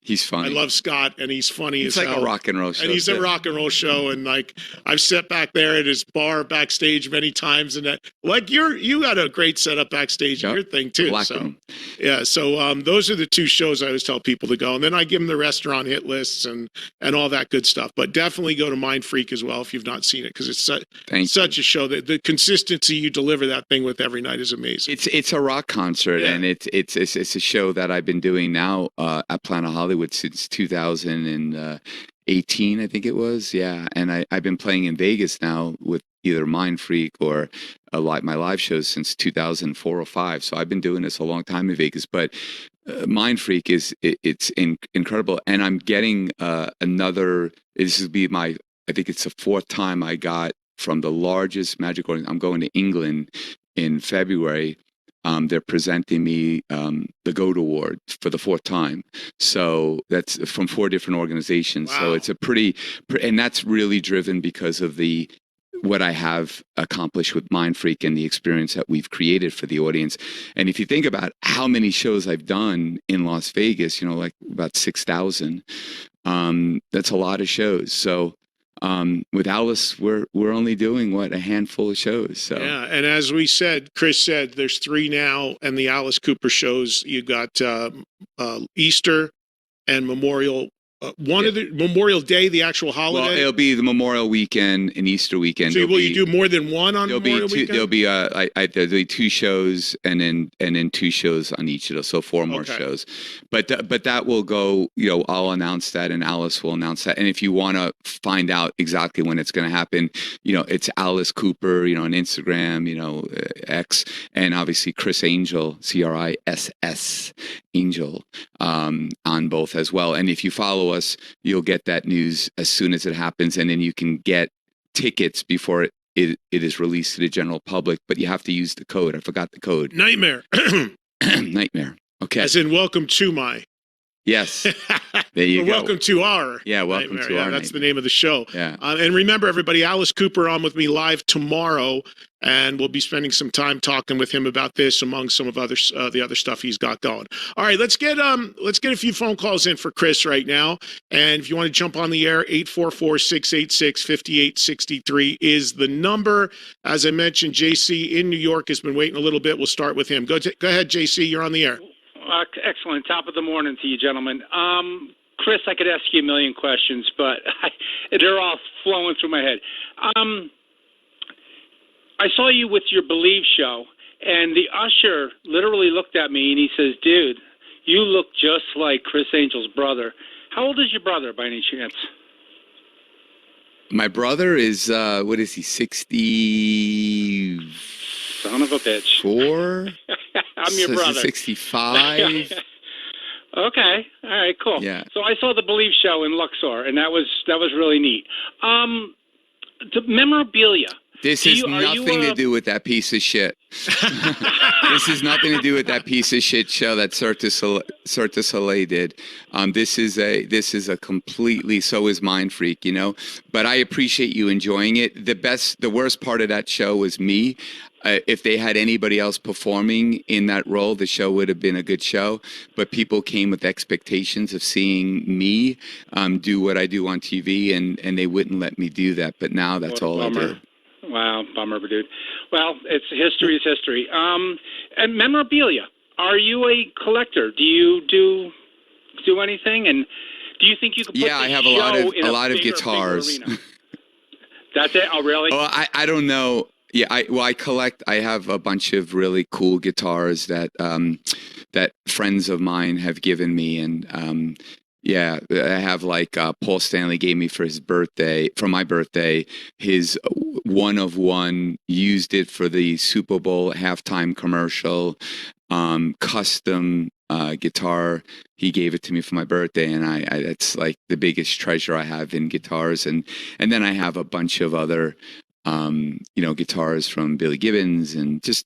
He's funny. I love Scott, and he's funny It's as like hell. a rock and roll show. And he's a rock and roll show, and like I've sat back there at his bar backstage many times, and that like you got a great setup backstage in your thing too. Black so room. yeah, so those are the two shows I always tell people to go, and then I give them the restaurant hit lists and all that good stuff. But definitely go to Mind Freak as well if you've not seen it because it's such a show that the consistency you deliver that thing with every night is amazing. It's a rock concert, and it's a show that I've been doing now at Planet Hollywood since 2018, I think it was. Yeah, and I've been playing in Vegas now with either Mind Freak or my live shows since 2004 or 5. So I've been doing this a long time in Vegas, but Mind Freak it's incredible, and I'm getting another. This will be I think it's the 4th time I got from the largest magic organ. I'm going to England in February. They're presenting me the GOAT Award for the 4th time. So that's from 4 different organizations. Wow. So it's a and that's really driven because of what I have accomplished with Mind Freak and the experience that we've created for the audience. And if you think about how many shows I've done in Las Vegas, like about 6,000, that's a lot of shows. So with Alice, we're only doing a handful of shows. So yeah, and as we said, Criss said, there's 3 now, and the Alice Cooper shows. You got Easter and Memorial. Of the Memorial Day, the actual holiday. Well, it'll be the Memorial Weekend and Easter Weekend. So will you do more than one on Memorial Weekend? There'll be there'll be 2 shows and then 2 shows on each of those, so 4 more shows. But that will go. I'll announce that, and Alice will announce that. And if you want to find out exactly when it's going to happen, it's Alice Cooper, on Instagram, X, and obviously Criss Angel, CRISS Angel, on both as well. And if you follow us, you'll get that news as soon as it happens, and then you can get tickets before it is released to the general public. But you have to use the code. I forgot the code. Nightmare. Nightmare. Okay. As in, welcome to my. Yes. There you go. Welcome to our. Yeah, welcome Nightmare. to our. That's the name of the show. Yeah. And remember, everybody, Alice Cooper on with me live tomorrow, and we'll be spending some time talking with him about this, among some of the other stuff he's got going. All right, let's get a few phone calls in for Criss right now. And if you want to jump on the air, 844-686-5863 is the number. As I mentioned, JC in New York has been waiting a little bit. We'll start with him. Go ahead, JC. You're on the air. Excellent. Top of the morning to you, gentlemen. Criss, I could ask you a million questions, but they're all flowing through my head. I saw you with your Believe show, and the usher literally looked at me and he says, "Dude, you look just like Criss Angel's brother." How old is your brother, by any chance? My brother is what is he? 60. Son of a bitch. 4. I'm your brother. 65. Okay. All right. Cool. Yeah. So I saw the Believe show in Luxor, and that was really neat. The memorabilia. This has nothing to do with that piece of shit. This has nothing to do with that piece of shit show that Cirque du Soleil did. This is a completely, so is Mind Freak, But I appreciate you enjoying it. The worst part of that show was me. If they had anybody else performing in that role, the show would have been a good show. But people came with expectations of seeing me do what I do on TV, and they wouldn't let me do that. But now that's all I do. Wow, bummer, dude. Well, history is history. And memorabilia. Are you a collector? Do you do anything? And do you think you could put I have a lot of guitars. That's it? Oh, really? Oh, I don't know. Yeah, I have a bunch of really cool guitars that that friends of mine have given me, and yeah, I have like Paul Stanley gave me for my birthday, his one of one, used it for the Super Bowl halftime commercial, custom guitar. He gave it to me for my birthday, and I it's like the biggest treasure I have in guitars, and then I have a bunch of other guitars from Billy Gibbons and just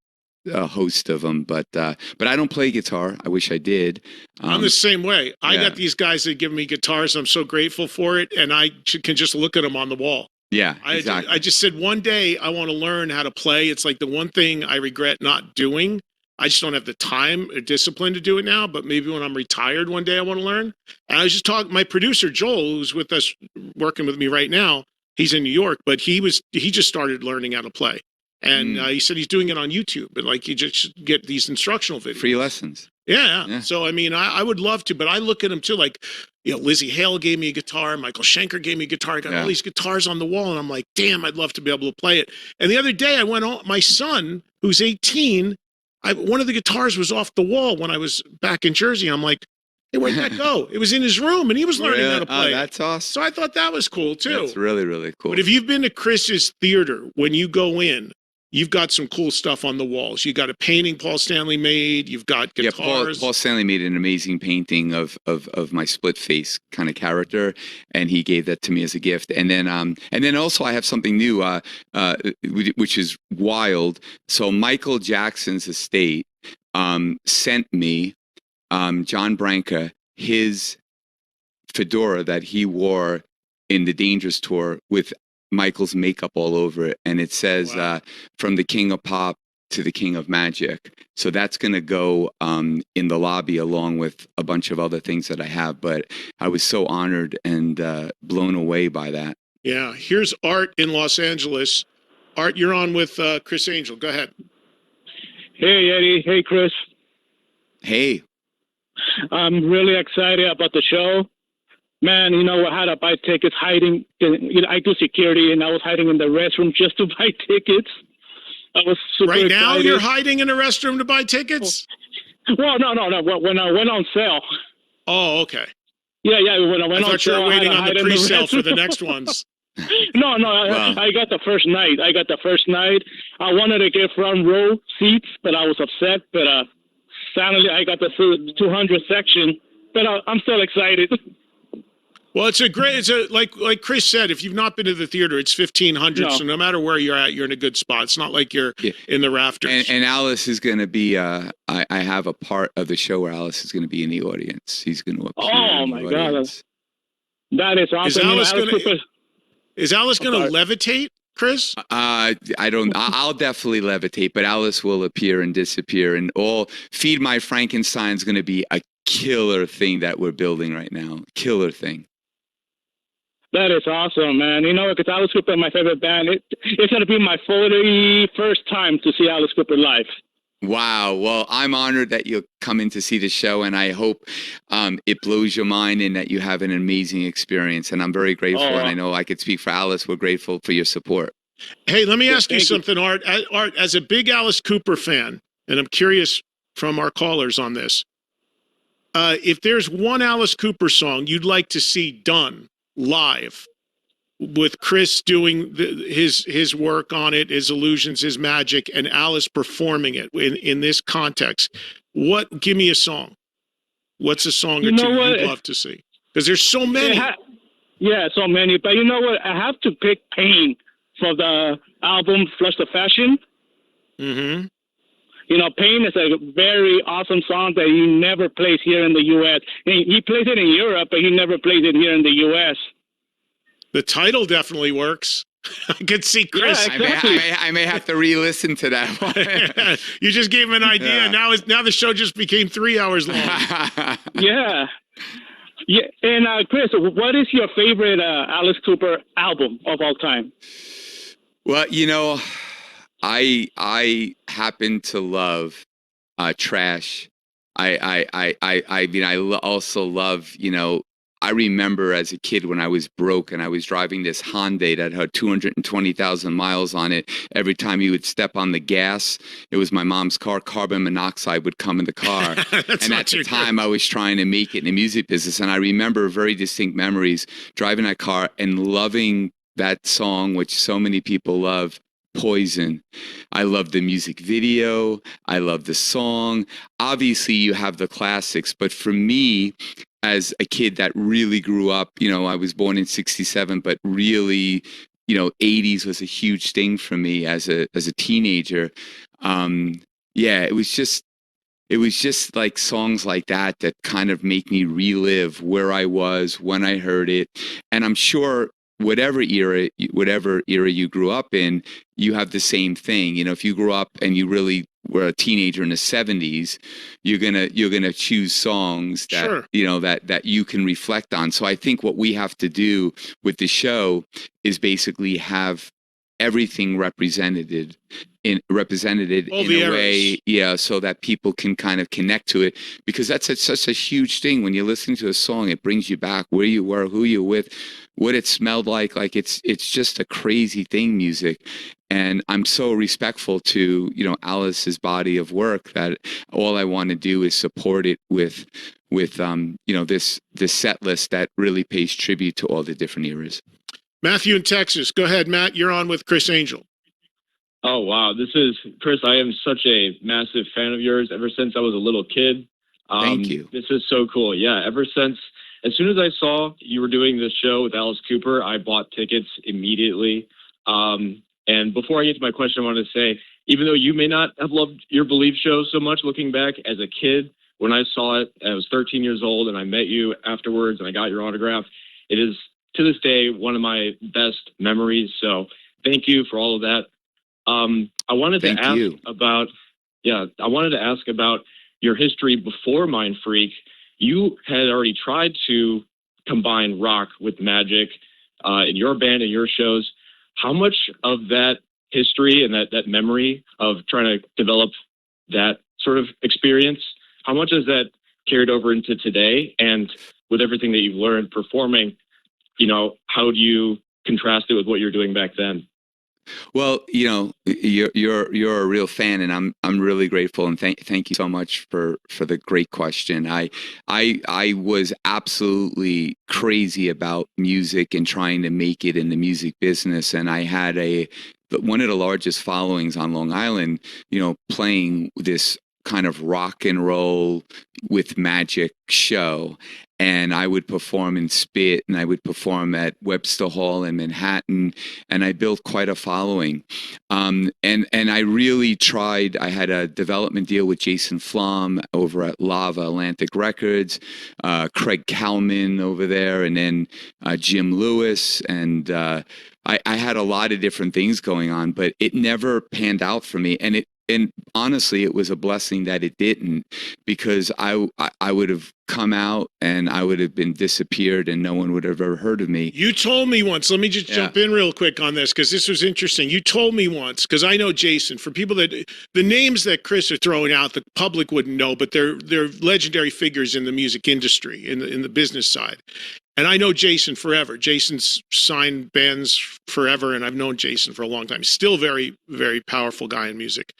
a host of them, but I don't play guitar. I wish I did. I'm the same way. I yeah. got these guys that give me guitars. I'm so grateful for it, and I can just look at them on the wall. Yeah, exactly. I just said one day I want to learn how to play. It's like the one thing I regret not doing. I just don't have the time or discipline to do it now, but maybe when I'm retired one day I want to learn. And I was just talking, my producer Joel, who's with us, working with me right now, he's in New York, but he just started learning how to play. And he said he's doing it on YouTube, but like you just get these instructional videos. Free lessons. Yeah. So, I mean, I would love to, but I look at them too, like, Lizzie Hale gave me a guitar, Michael Schenker gave me a guitar. I got all these guitars on the wall, and I'm like, damn, I'd love to be able to play it. And the other day I went on, my son, who's 18, one of the guitars was off the wall when I was back in Jersey. I'm like, hey, where'd that go? It was in his room, and he was learning how to play. Oh, that's awesome. So I thought that was cool, too. That's really, really cool. But if you've been to Criss's theater, when you go in, you've got some cool stuff on the walls. You got a painting Paul Stanley made. You've got guitars. Yeah, Paul Stanley made an amazing painting of my split face kind of character, and he gave that to me as a gift. And then also I have something new, which is wild. So Michael Jackson's estate sent me John Branca his fedora that he wore in the Dangerous tour with Michael's makeup all over it, and it says from the King of Pop to the King of Magic. So that's going to go in the lobby along with a bunch of other things that I have, but I was so honored and blown away by that. Yeah, here's Art in Los Angeles. Art, you're on with Criss Angel. Go ahead. Hey, Eddie. Hey, Criss. Hey. I'm really excited about the show. Man, I had to buy tickets hiding. I do security, and I was hiding in the restroom just to buy tickets. I was super excited. Right now, you're hiding in a restroom to buy tickets? Well, no. When I went on sale. Oh, okay. Yeah. When I went on sale, you were waiting on the pre-sale for the next ones. No. I got the first night. I wanted to get front row seats, but I was upset. But finally, I got the 200 section. But I'm still excited. Well, like Criss said, if you've not been to the theater, it's 1,500. No. So no matter where you're at, you're in a good spot. It's not like you're in the rafters. And Alice is going to be. I have a part of the show where Alice is going to be in the audience. He's going to appear. Oh my God, that is awesome. Is Alice going to levitate, Criss? I don't. I'll definitely levitate, but Alice will appear and disappear. And Feed My Frankenstein is going to be a killer thing that we're building right now. Killer thing. That is awesome, man. Because Alice Cooper is my favorite band. It's going to be my 41st time to see Alice Cooper live. Wow. Well, I'm honored that you'll come in to see the show, and I hope it blows your mind and that you have an amazing experience. And I'm very grateful, and I know I could speak for Alice. We're grateful for your support. Hey, let me ask you something, Art. Art, as a big Alice Cooper fan, and I'm curious from our callers on this, if there's one Alice Cooper song you'd like to see done live with Criss doing his work on it, his illusions, his magic, and Alice performing it in this context, give me a song. What's a song or two you'd love to see? Because there's so many. So many. But you know what? I have to pick Pain for the album Flush the Fashion. Mm-hmm. Pain is a very awesome song that he never plays here in the U.S. He plays it in Europe, but he never plays it here in the U.S. The title definitely works. I could see Criss. Yeah, exactly. I may have to re-listen to that one. You just gave him an idea. Yeah. Now the show just became 3 hours long. Yeah. And Criss, what is your favorite Alice Cooper album of all time? Well, I happen to love Trash. I also love, I remember as a kid when I was broke and I was driving this Hyundai that had 220,000 miles on it. Every time you would step on the gas, it was my mom's car, carbon monoxide would come in the car. And at the time I was trying to make it in the music business. And I remember very distinct memories driving that car and loving that song, which so many people love, Poison. I love the music video. I love the song. Obviously, you have the classics, but for me, as a kid that really grew up, I was born in '67, but really, '80s was a huge thing for me as a teenager. It was just like songs like that kind of make me relive where I was when I heard it, and I'm sure whatever era you grew up in, you have the same thing. If you grew up and you really were a teenager in the '70s, you're gonna choose songs that Sure. that you can reflect on. So I think what we have to do with the show is basically have everything represented in All a the way, so that people can kind of connect to it, because that's such a huge thing. When you're listening to a song, it brings you back where you were, who you're with, what it smelled like it's just a crazy thing, music. And I'm so respectful to Alice's body of work that all I want to do is support it with this set list that really pays tribute to all the different eras. Matthew in Texas. Go ahead, Matt. You're on with Criss Angel. Oh, wow. This is, Criss, I am such a massive fan of yours ever since I was a little kid. Thank you. This is so cool. Yeah, as soon as I saw you were doing this show with Alice Cooper, I bought tickets immediately. And before I get to my question, I want to say, even though you may not have loved your Believe show so much looking back, as a kid, when I saw it, I was 13 years old and I met you afterwards and I got your autograph. It is, to this day, one of my best memories. So thank you for all of that. I wanted to ask about your history before Mind Freak. You had already tried to combine rock with magic in your band and your shows. How much of that history and that memory of trying to develop that sort of experience, how much has that carried over into today? And with everything that you've learned performing, how do you contrast it with what you're doing back then? Well, you're a real fan, and I'm really grateful, and thank you so much for the great question. I was absolutely crazy about music and trying to make it in the music business, and I had one of the largest followings on Long Island, playing this kind of rock and roll with magic show. And I would perform in Spit, and I would perform at Webster Hall in Manhattan, and I built quite a following. And I really tried. I had a development deal with Jason Flom over at Lava Atlantic Records, Craig Kalman over there, and then Jim Lewis. And I had a lot of different things going on, but it never panned out for me. And honestly, it was a blessing that it didn't, because I would have come out and I would have been disappeared and no one would have ever heard of me. You told me once, let me just jump in real quick on this, because this was interesting. You told me once, because I know Jason, for people that, the names that Criss are throwing out, the public wouldn't know, but they're legendary figures in the music industry, in the business side. And I know Jason forever. Jason's signed bands forever, and I've known Jason for a long time. Still very, very powerful guy in music.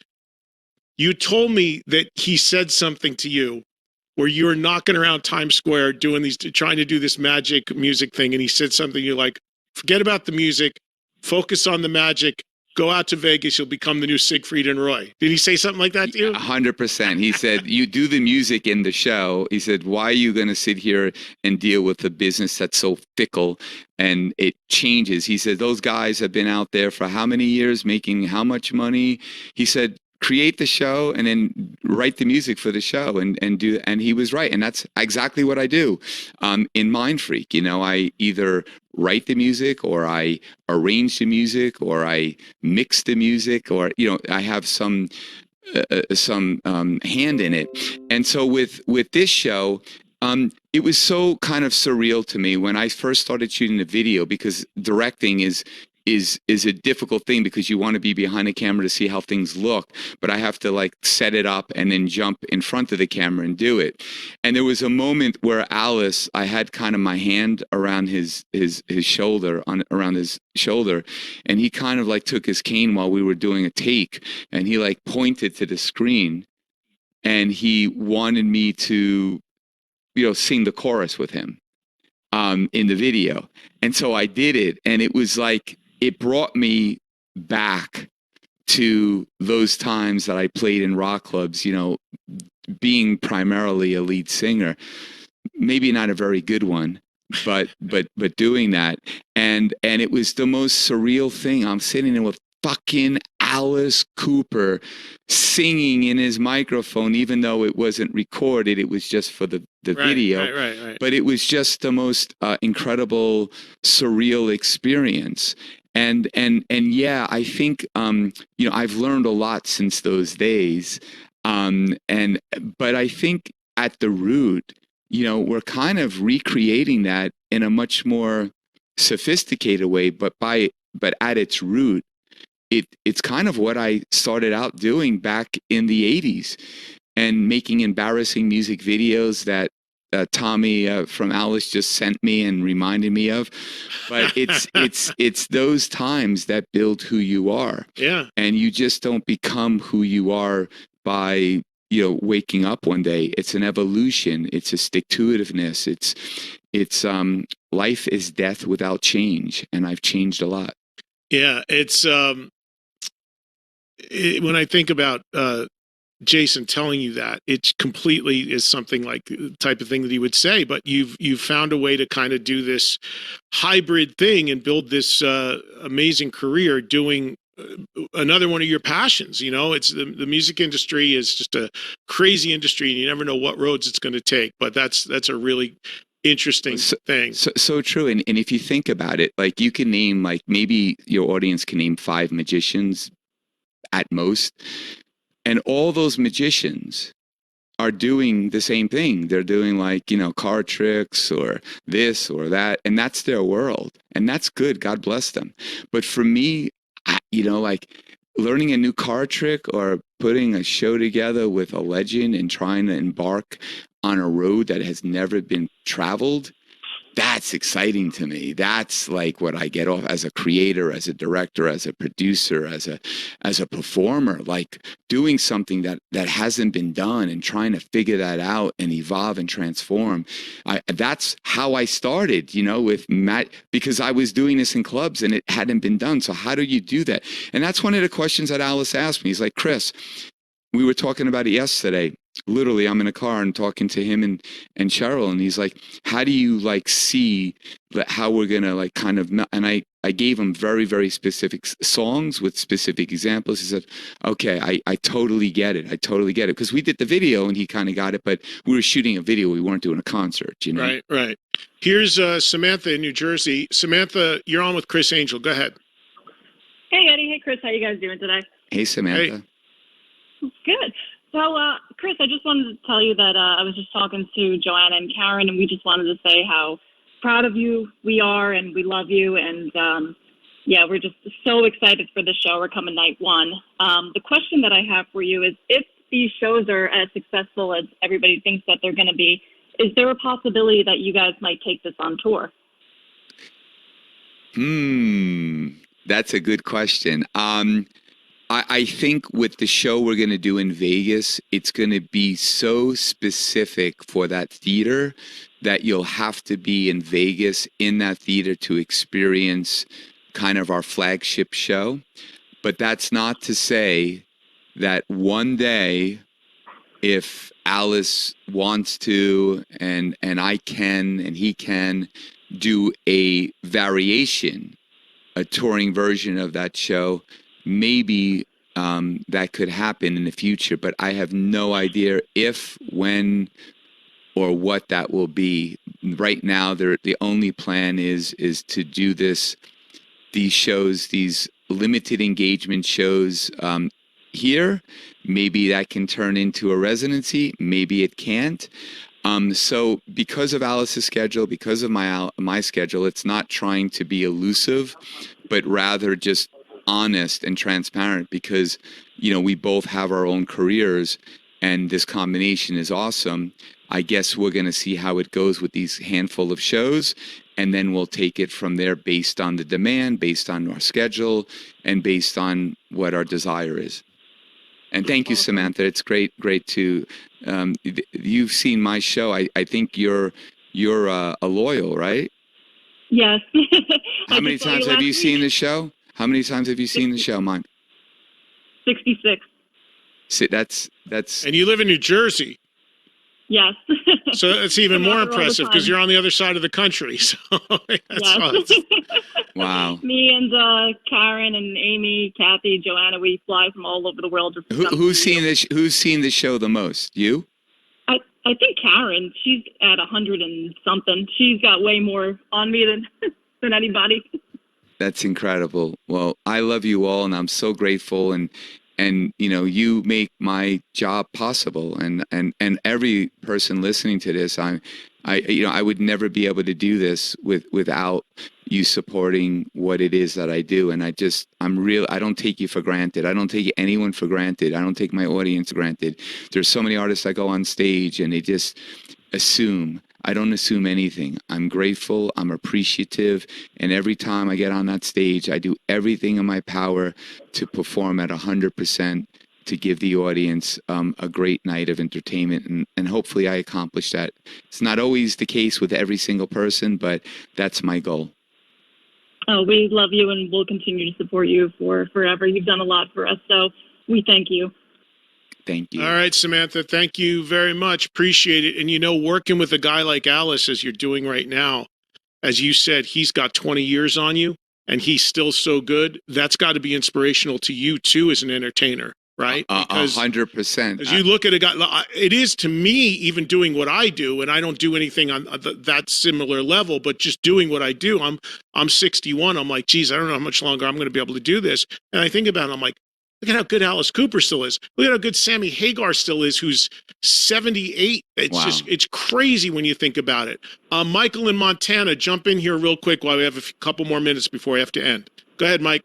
You told me that he said something to you where you were knocking around Times Square trying to do this magic music thing, and he said something, you're like, forget about the music, focus on the magic, go out to Vegas, you'll become the new Siegfried and Roy. Did he say something like that to you? 100%. He said, you do the music in the show. He said, why are you going to sit here and deal with a business that's so fickle and it changes? He said, those guys have been out there for how many years, making how much money? He said, create the show and then write the music for the show and he was right. And that's exactly what I do. In Mind Freak, I either write the music or I arrange the music or I mix the music, or, I have some hand in it. And so with this show, it was so kind of surreal to me when I first started shooting the video, because directing is is a difficult thing because you want to be behind the camera to see how things look, but I have to like set it up and then jump in front of the camera and do it. And there was a moment where Alice, I had kind of my hand around his shoulder, around his shoulder, and he kind of like took his cane while we were doing a take, and he like pointed to the screen, and he wanted me to, sing the chorus with him in the video. And so I did it, and it was like, it brought me back to those times that I played in rock clubs, being primarily a lead singer, maybe not a very good one, but doing that. And it was the most surreal thing. I'm sitting there with fucking Alice Cooper singing in his microphone, even though it wasn't recorded, it was just for the video. Right. But it was just the most incredible, surreal experience. And yeah, I think I've learned a lot since those days. But I think at the root, we're kind of recreating that in a much more sophisticated way. But at its root, it's kind of what I started out doing back in the 80s, and making embarrassing music videos that Tommy from Alice just sent me and reminded me of. But it's those times that build who you are. Yeah. And you just don't become who you are by waking up one day. It's an evolution. It's a stick-to-itiveness. It's life is death without change, and I've changed a lot. Yeah, it's when I think about Jason telling you that, it completely is something like the type of thing that he would say, but you've found a way to kind of do this hybrid thing and build this amazing career doing another one of your passions. It's the music industry is just a crazy industry, and you never know what roads it's going to take, but that's a really interesting thing. So true. And if you think about it, like, you can name, like, maybe your audience can name 5 magicians at most, and all those magicians are doing the same thing. They're doing, like, card tricks or this or that, and that's their world, and that's good. God bless them. But for me, like, learning a new card trick or putting a show together with a legend and trying to embark on a road that has never been traveled, that's exciting to me. That's like what I get off as a creator, as a director, as a producer, as a performer, like doing something that hasn't been done and trying to figure that out and evolve and transform. That's how I started, with Matt, because I was doing this in clubs and it hadn't been done. So how do you do that? And that's one of the questions that Alice asked me. He's like, Criss, we were talking about it yesterday. Literally, I'm in a car and talking to him and Cheryl, and he's like, how do you, like, see how we're going to, like, kind of, and I gave him very, very specific songs with specific examples. He said, okay, I totally get it. I totally get it. Because we did the video and he kind of got it, but we were shooting a video. We weren't doing a concert, Right. Here's Samantha in New Jersey. Samantha, you're on with Criss Angel. Go ahead. Hey, Eddie. Hey, Criss. How you guys doing today? Hey, Samantha. Hey. Good. So, Criss, I just wanted to tell you that I was just talking to Joanna and Karen, and we just wanted to say how proud of you we are, and we love you, and we're just so excited for the show. We're coming night 1. The question that I have for you is, if these shows are as successful as everybody thinks that they're going to be, is there a possibility that you guys might take this on tour? That's a good question. I think with the show we're going to do in Vegas, it's going to be so specific for that theater that you'll have to be in Vegas in that theater to experience kind of our flagship show. But that's not to say that one day, if Alice wants to, and I can, and he can, do a variation, a touring version of that show, maybe that could happen in the future, but I have no idea if, when, or what that will be. Right now, the only plan is to do these shows, these limited engagement shows here. Maybe that can turn into a residency. Maybe it can't. So because of Alice's schedule, because of my schedule, it's not trying to be elusive, but rather just honest and transparent, because, we both have our own careers and this combination is awesome. I guess we're going to see how it goes with these handful of shows, and then we'll take it from there based on the demand, based on our schedule, and based on what our desire is. And thank you, Samantha. It's great to, you've seen my show. I think you're a loyal, right? Yes. How many times have you seen the show? How many times have you seen the show, Mike? 66. See, that's. And you live in New Jersey. Yes. So it's even more all the impressive because time. you're on the other side of the country. So that's Yes. awesome. Wow. Me and Karen and Amy, Kathy, Joanna, we fly from all over the world. Just to come Who's see seen you. this? Who's seen the show the most? You? I think Karen, she's at 100 and something. She's got way more on me than anybody. That's incredible. Well, I love you all, and I'm so grateful. And you make my job possible. And every person listening to this, I would never be able to do this without you supporting what it is that I do. And I don't take you for granted. I don't take anyone for granted. I don't take my audience for granted. There's so many artists that go on stage and they just assume. I don't assume anything. I'm grateful. I'm appreciative. And every time I get on that stage, I do everything in my power to perform at 100%, to give the audience a great night of entertainment. And hopefully I accomplish that. It's not always the case with every single person, but that's my goal. Oh, we love you and we'll continue to support you for forever. You've done a lot for us, so we thank you. Thank you. All right, Samantha, thank you very much. Appreciate it. And working with a guy like Alice, as you're doing right now, as you said, he's got 20 years on you and he's still so good. That's got to be inspirational to you too as an entertainer, right? Because 100%. as you look at a guy, it is to me, even doing what I do, and I don't do anything on that similar level, but just doing what I do, I'm 61. I'm like, geez, I don't know how much longer I'm going to be able to do this. And I think about it, I'm like, look at how good Alice Cooper still is. Look at how good Sammy Hagar still is, who's 78. It's crazy when you think about it. Michael in Montana, jump in here real quick while we have a couple more minutes before we have to end. Go ahead, Mike.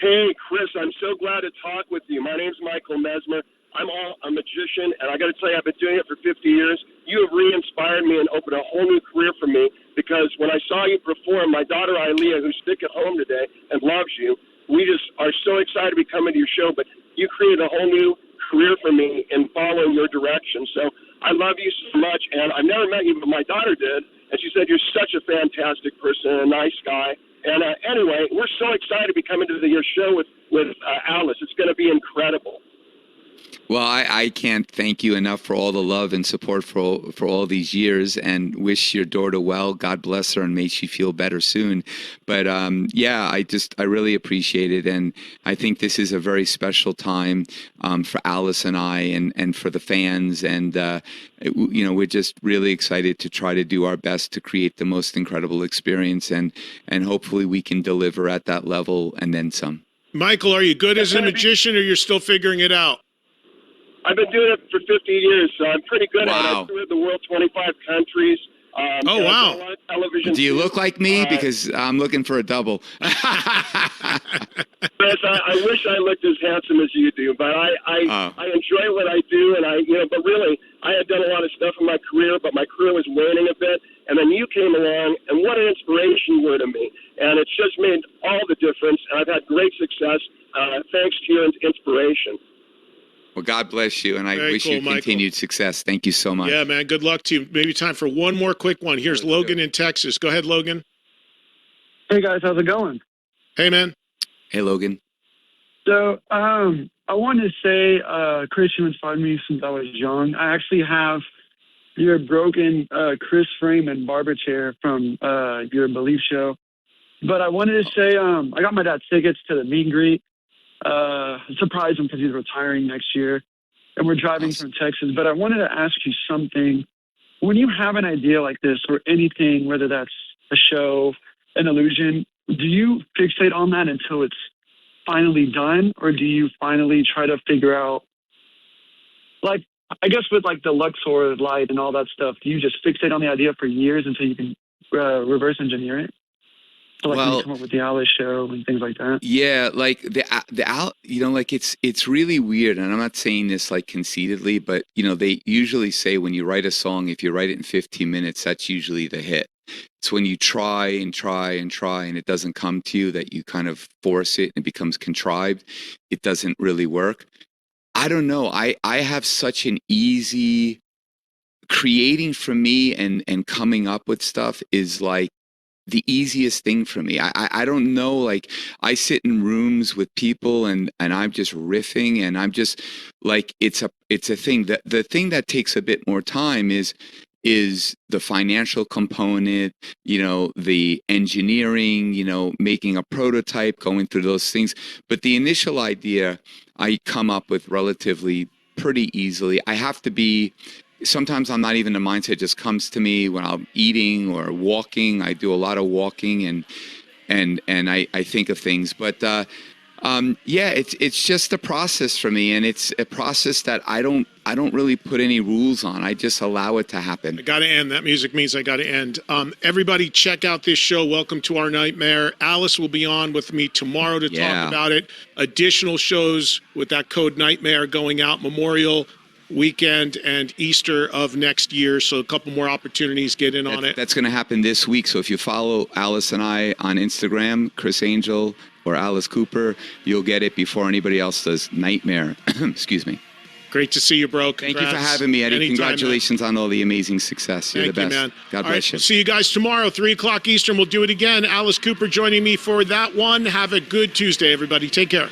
Hey, Chris, I'm so glad to talk with you. My name's Michael Mesmer. I'm a magician, and I got to tell you, I've been doing it for 50 years. You have re-inspired me and opened a whole new career for me, because when I saw you perform, my daughter Ilea, who's sick at home today and loves you, we just are so excited to be coming to your show, but you created a whole new career for me in following your direction. So I love you so much, and I've never met you, but my daughter did, and she said you're such a fantastic person and a nice guy. And anyway, we're so excited to be coming to your show with Alice. It's going to be incredible. Well, I can't thank you enough for all the love and support for all these years, and wish your daughter well. God bless her and may she feel better soon. But I really appreciate it, and I think this is a very special time for Alice and I, and for the fans, and we're just really excited to try to do our best to create the most incredible experience, and hopefully we can deliver at that level and then some. Michael, are you good as a magician, or you're still figuring it out? I've been doing it for 50 years, so I'm pretty good at it. Wow. I've toured the world 25 countries. Oh, wow. I've done a lot of television. Do you look like me? Because I'm looking for a double. Chris, I wish I looked as handsome as you do, but I enjoy what I do, and but really, I had done a lot of stuff in my career, but my career was waning a bit, and then you came along, and what an inspiration you were to me, and it's just made all the difference, and I've had great success thanks to your inspiration. Well, God bless you, and I wish cool, you continued success. Thank you so much. Yeah, man. Good luck to you. Maybe time for one more quick one. Here's Logan in Texas. Go ahead, Logan. Hey, guys. How's it going? Hey, man. Hey, Logan. So, I wanted to say, Chris, you inspired me since I was young. I actually have your broken Criss frame and barber chair from your Belief show. But I wanted to say, I got my dad tickets to the meet and greet. Surprised him because he's retiring next year, and we're driving from Texas. But I wanted to ask you something. When you have an idea like this, or anything, whether that's a show, an illusion, do you fixate on that until it's finally done, or do you finally try to figure out, like, I guess with like the Luxor light and all that stuff, do you just fixate on the idea for years until you can reverse engineer it? So like when Well- you come up with the Alice show and things like that. Yeah, like like it's really weird, and I'm not saying this like conceitedly, but they usually say when you write a song, if you write it in 15 minutes, that's usually the hit. It's when you try and try and try and it doesn't come to you that you kind of force it and it becomes contrived. It doesn't really work. I don't know. I have such an easy creating for me, and coming up with stuff is like the easiest thing for me. I don't know, like I sit in rooms with people and I'm just riffing, and I'm just like, it's a thing. The thing that takes a bit more time is the financial component, the engineering, making a prototype, going through those things. But the initial idea I come up with relatively pretty easily. I have to be, sometimes I'm not even, the mindset just comes to me when I'm eating or walking. I do a lot of walking and I think of things. But yeah, it's just a process for me, and it's a process that I don't really put any rules on. I just allow it to happen. I got to end. That music means I got to end. Everybody check out this show, Welcome to Our Nightmare. Alice will be on with me tomorrow to talk about it. Additional shows with that code Nightmare going out Memorial weekend and Easter of next year. So a couple more opportunities, get in on it. That's going to happen this week. So if you follow Alice and I on Instagram, Criss Angel or Alice Cooper, you'll get it before anybody else does. Nightmare. Excuse me. Great to see you, bro. Congrats. Thank you for having me, Eddie. Anytime, Congratulations on all the amazing success. You're Thank the best. you, man. God All bless right, you. See you guys tomorrow, 3:00 Eastern. We'll do it again. Alice Cooper joining me for that one. Have a good Tuesday, everybody. Take care.